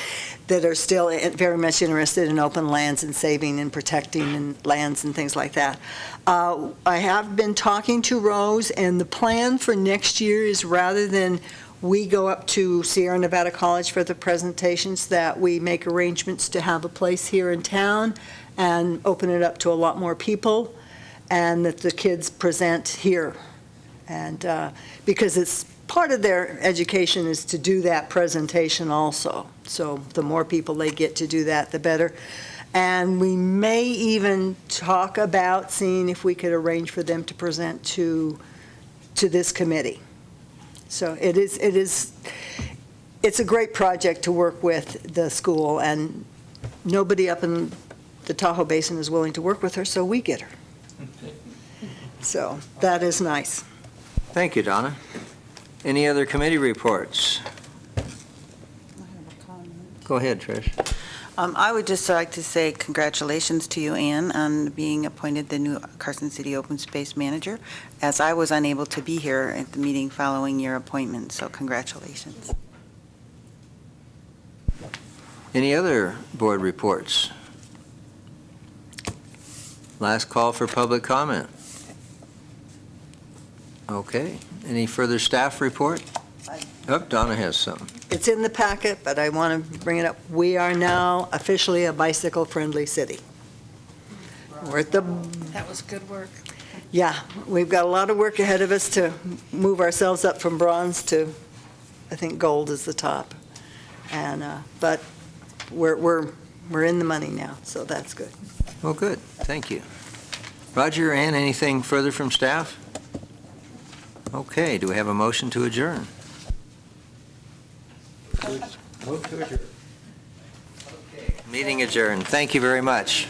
that are still very much interested in open lands and saving and protecting and lands and things like that. I have been talking to Rose, and the plan for next year is, rather than we go up to Sierra Nevada College for the presentations, that we make arrangements to have a place here in town and open it up to a lot more people, and that the kids present here. And because it's part of their education is to do that presentation also. So the more people they get to do that, the better. And we may even talk about seeing if we could arrange for them to present to this committee. So it's a great project to work with the school, and nobody up in the Tahoe Basin is willing to work with her, so we get her. So that is nice. Thank you, Donna. Any other committee reports? Go ahead, Trish. I would just like to say congratulations to you, Ann, on being appointed the new Carson City Open Space Manager, as I was unable to be here at the meeting following your appointment, so congratulations. Any other board reports? Last call for public comment. Okay. Any further staff report? Oh, Donna has some. It's in the packet, but I want to bring it up. We are now officially a bicycle-friendly city. We're at the, That was good work. yeah, we've got a lot of work ahead of us to move ourselves up from bronze to, I think, gold is the top. And, but we're in the money now, so that's good. Well, good. Thank you. Roger, Ann, anything further from staff? Okay, do we have a motion to adjourn? Meeting adjourned. Thank you very much.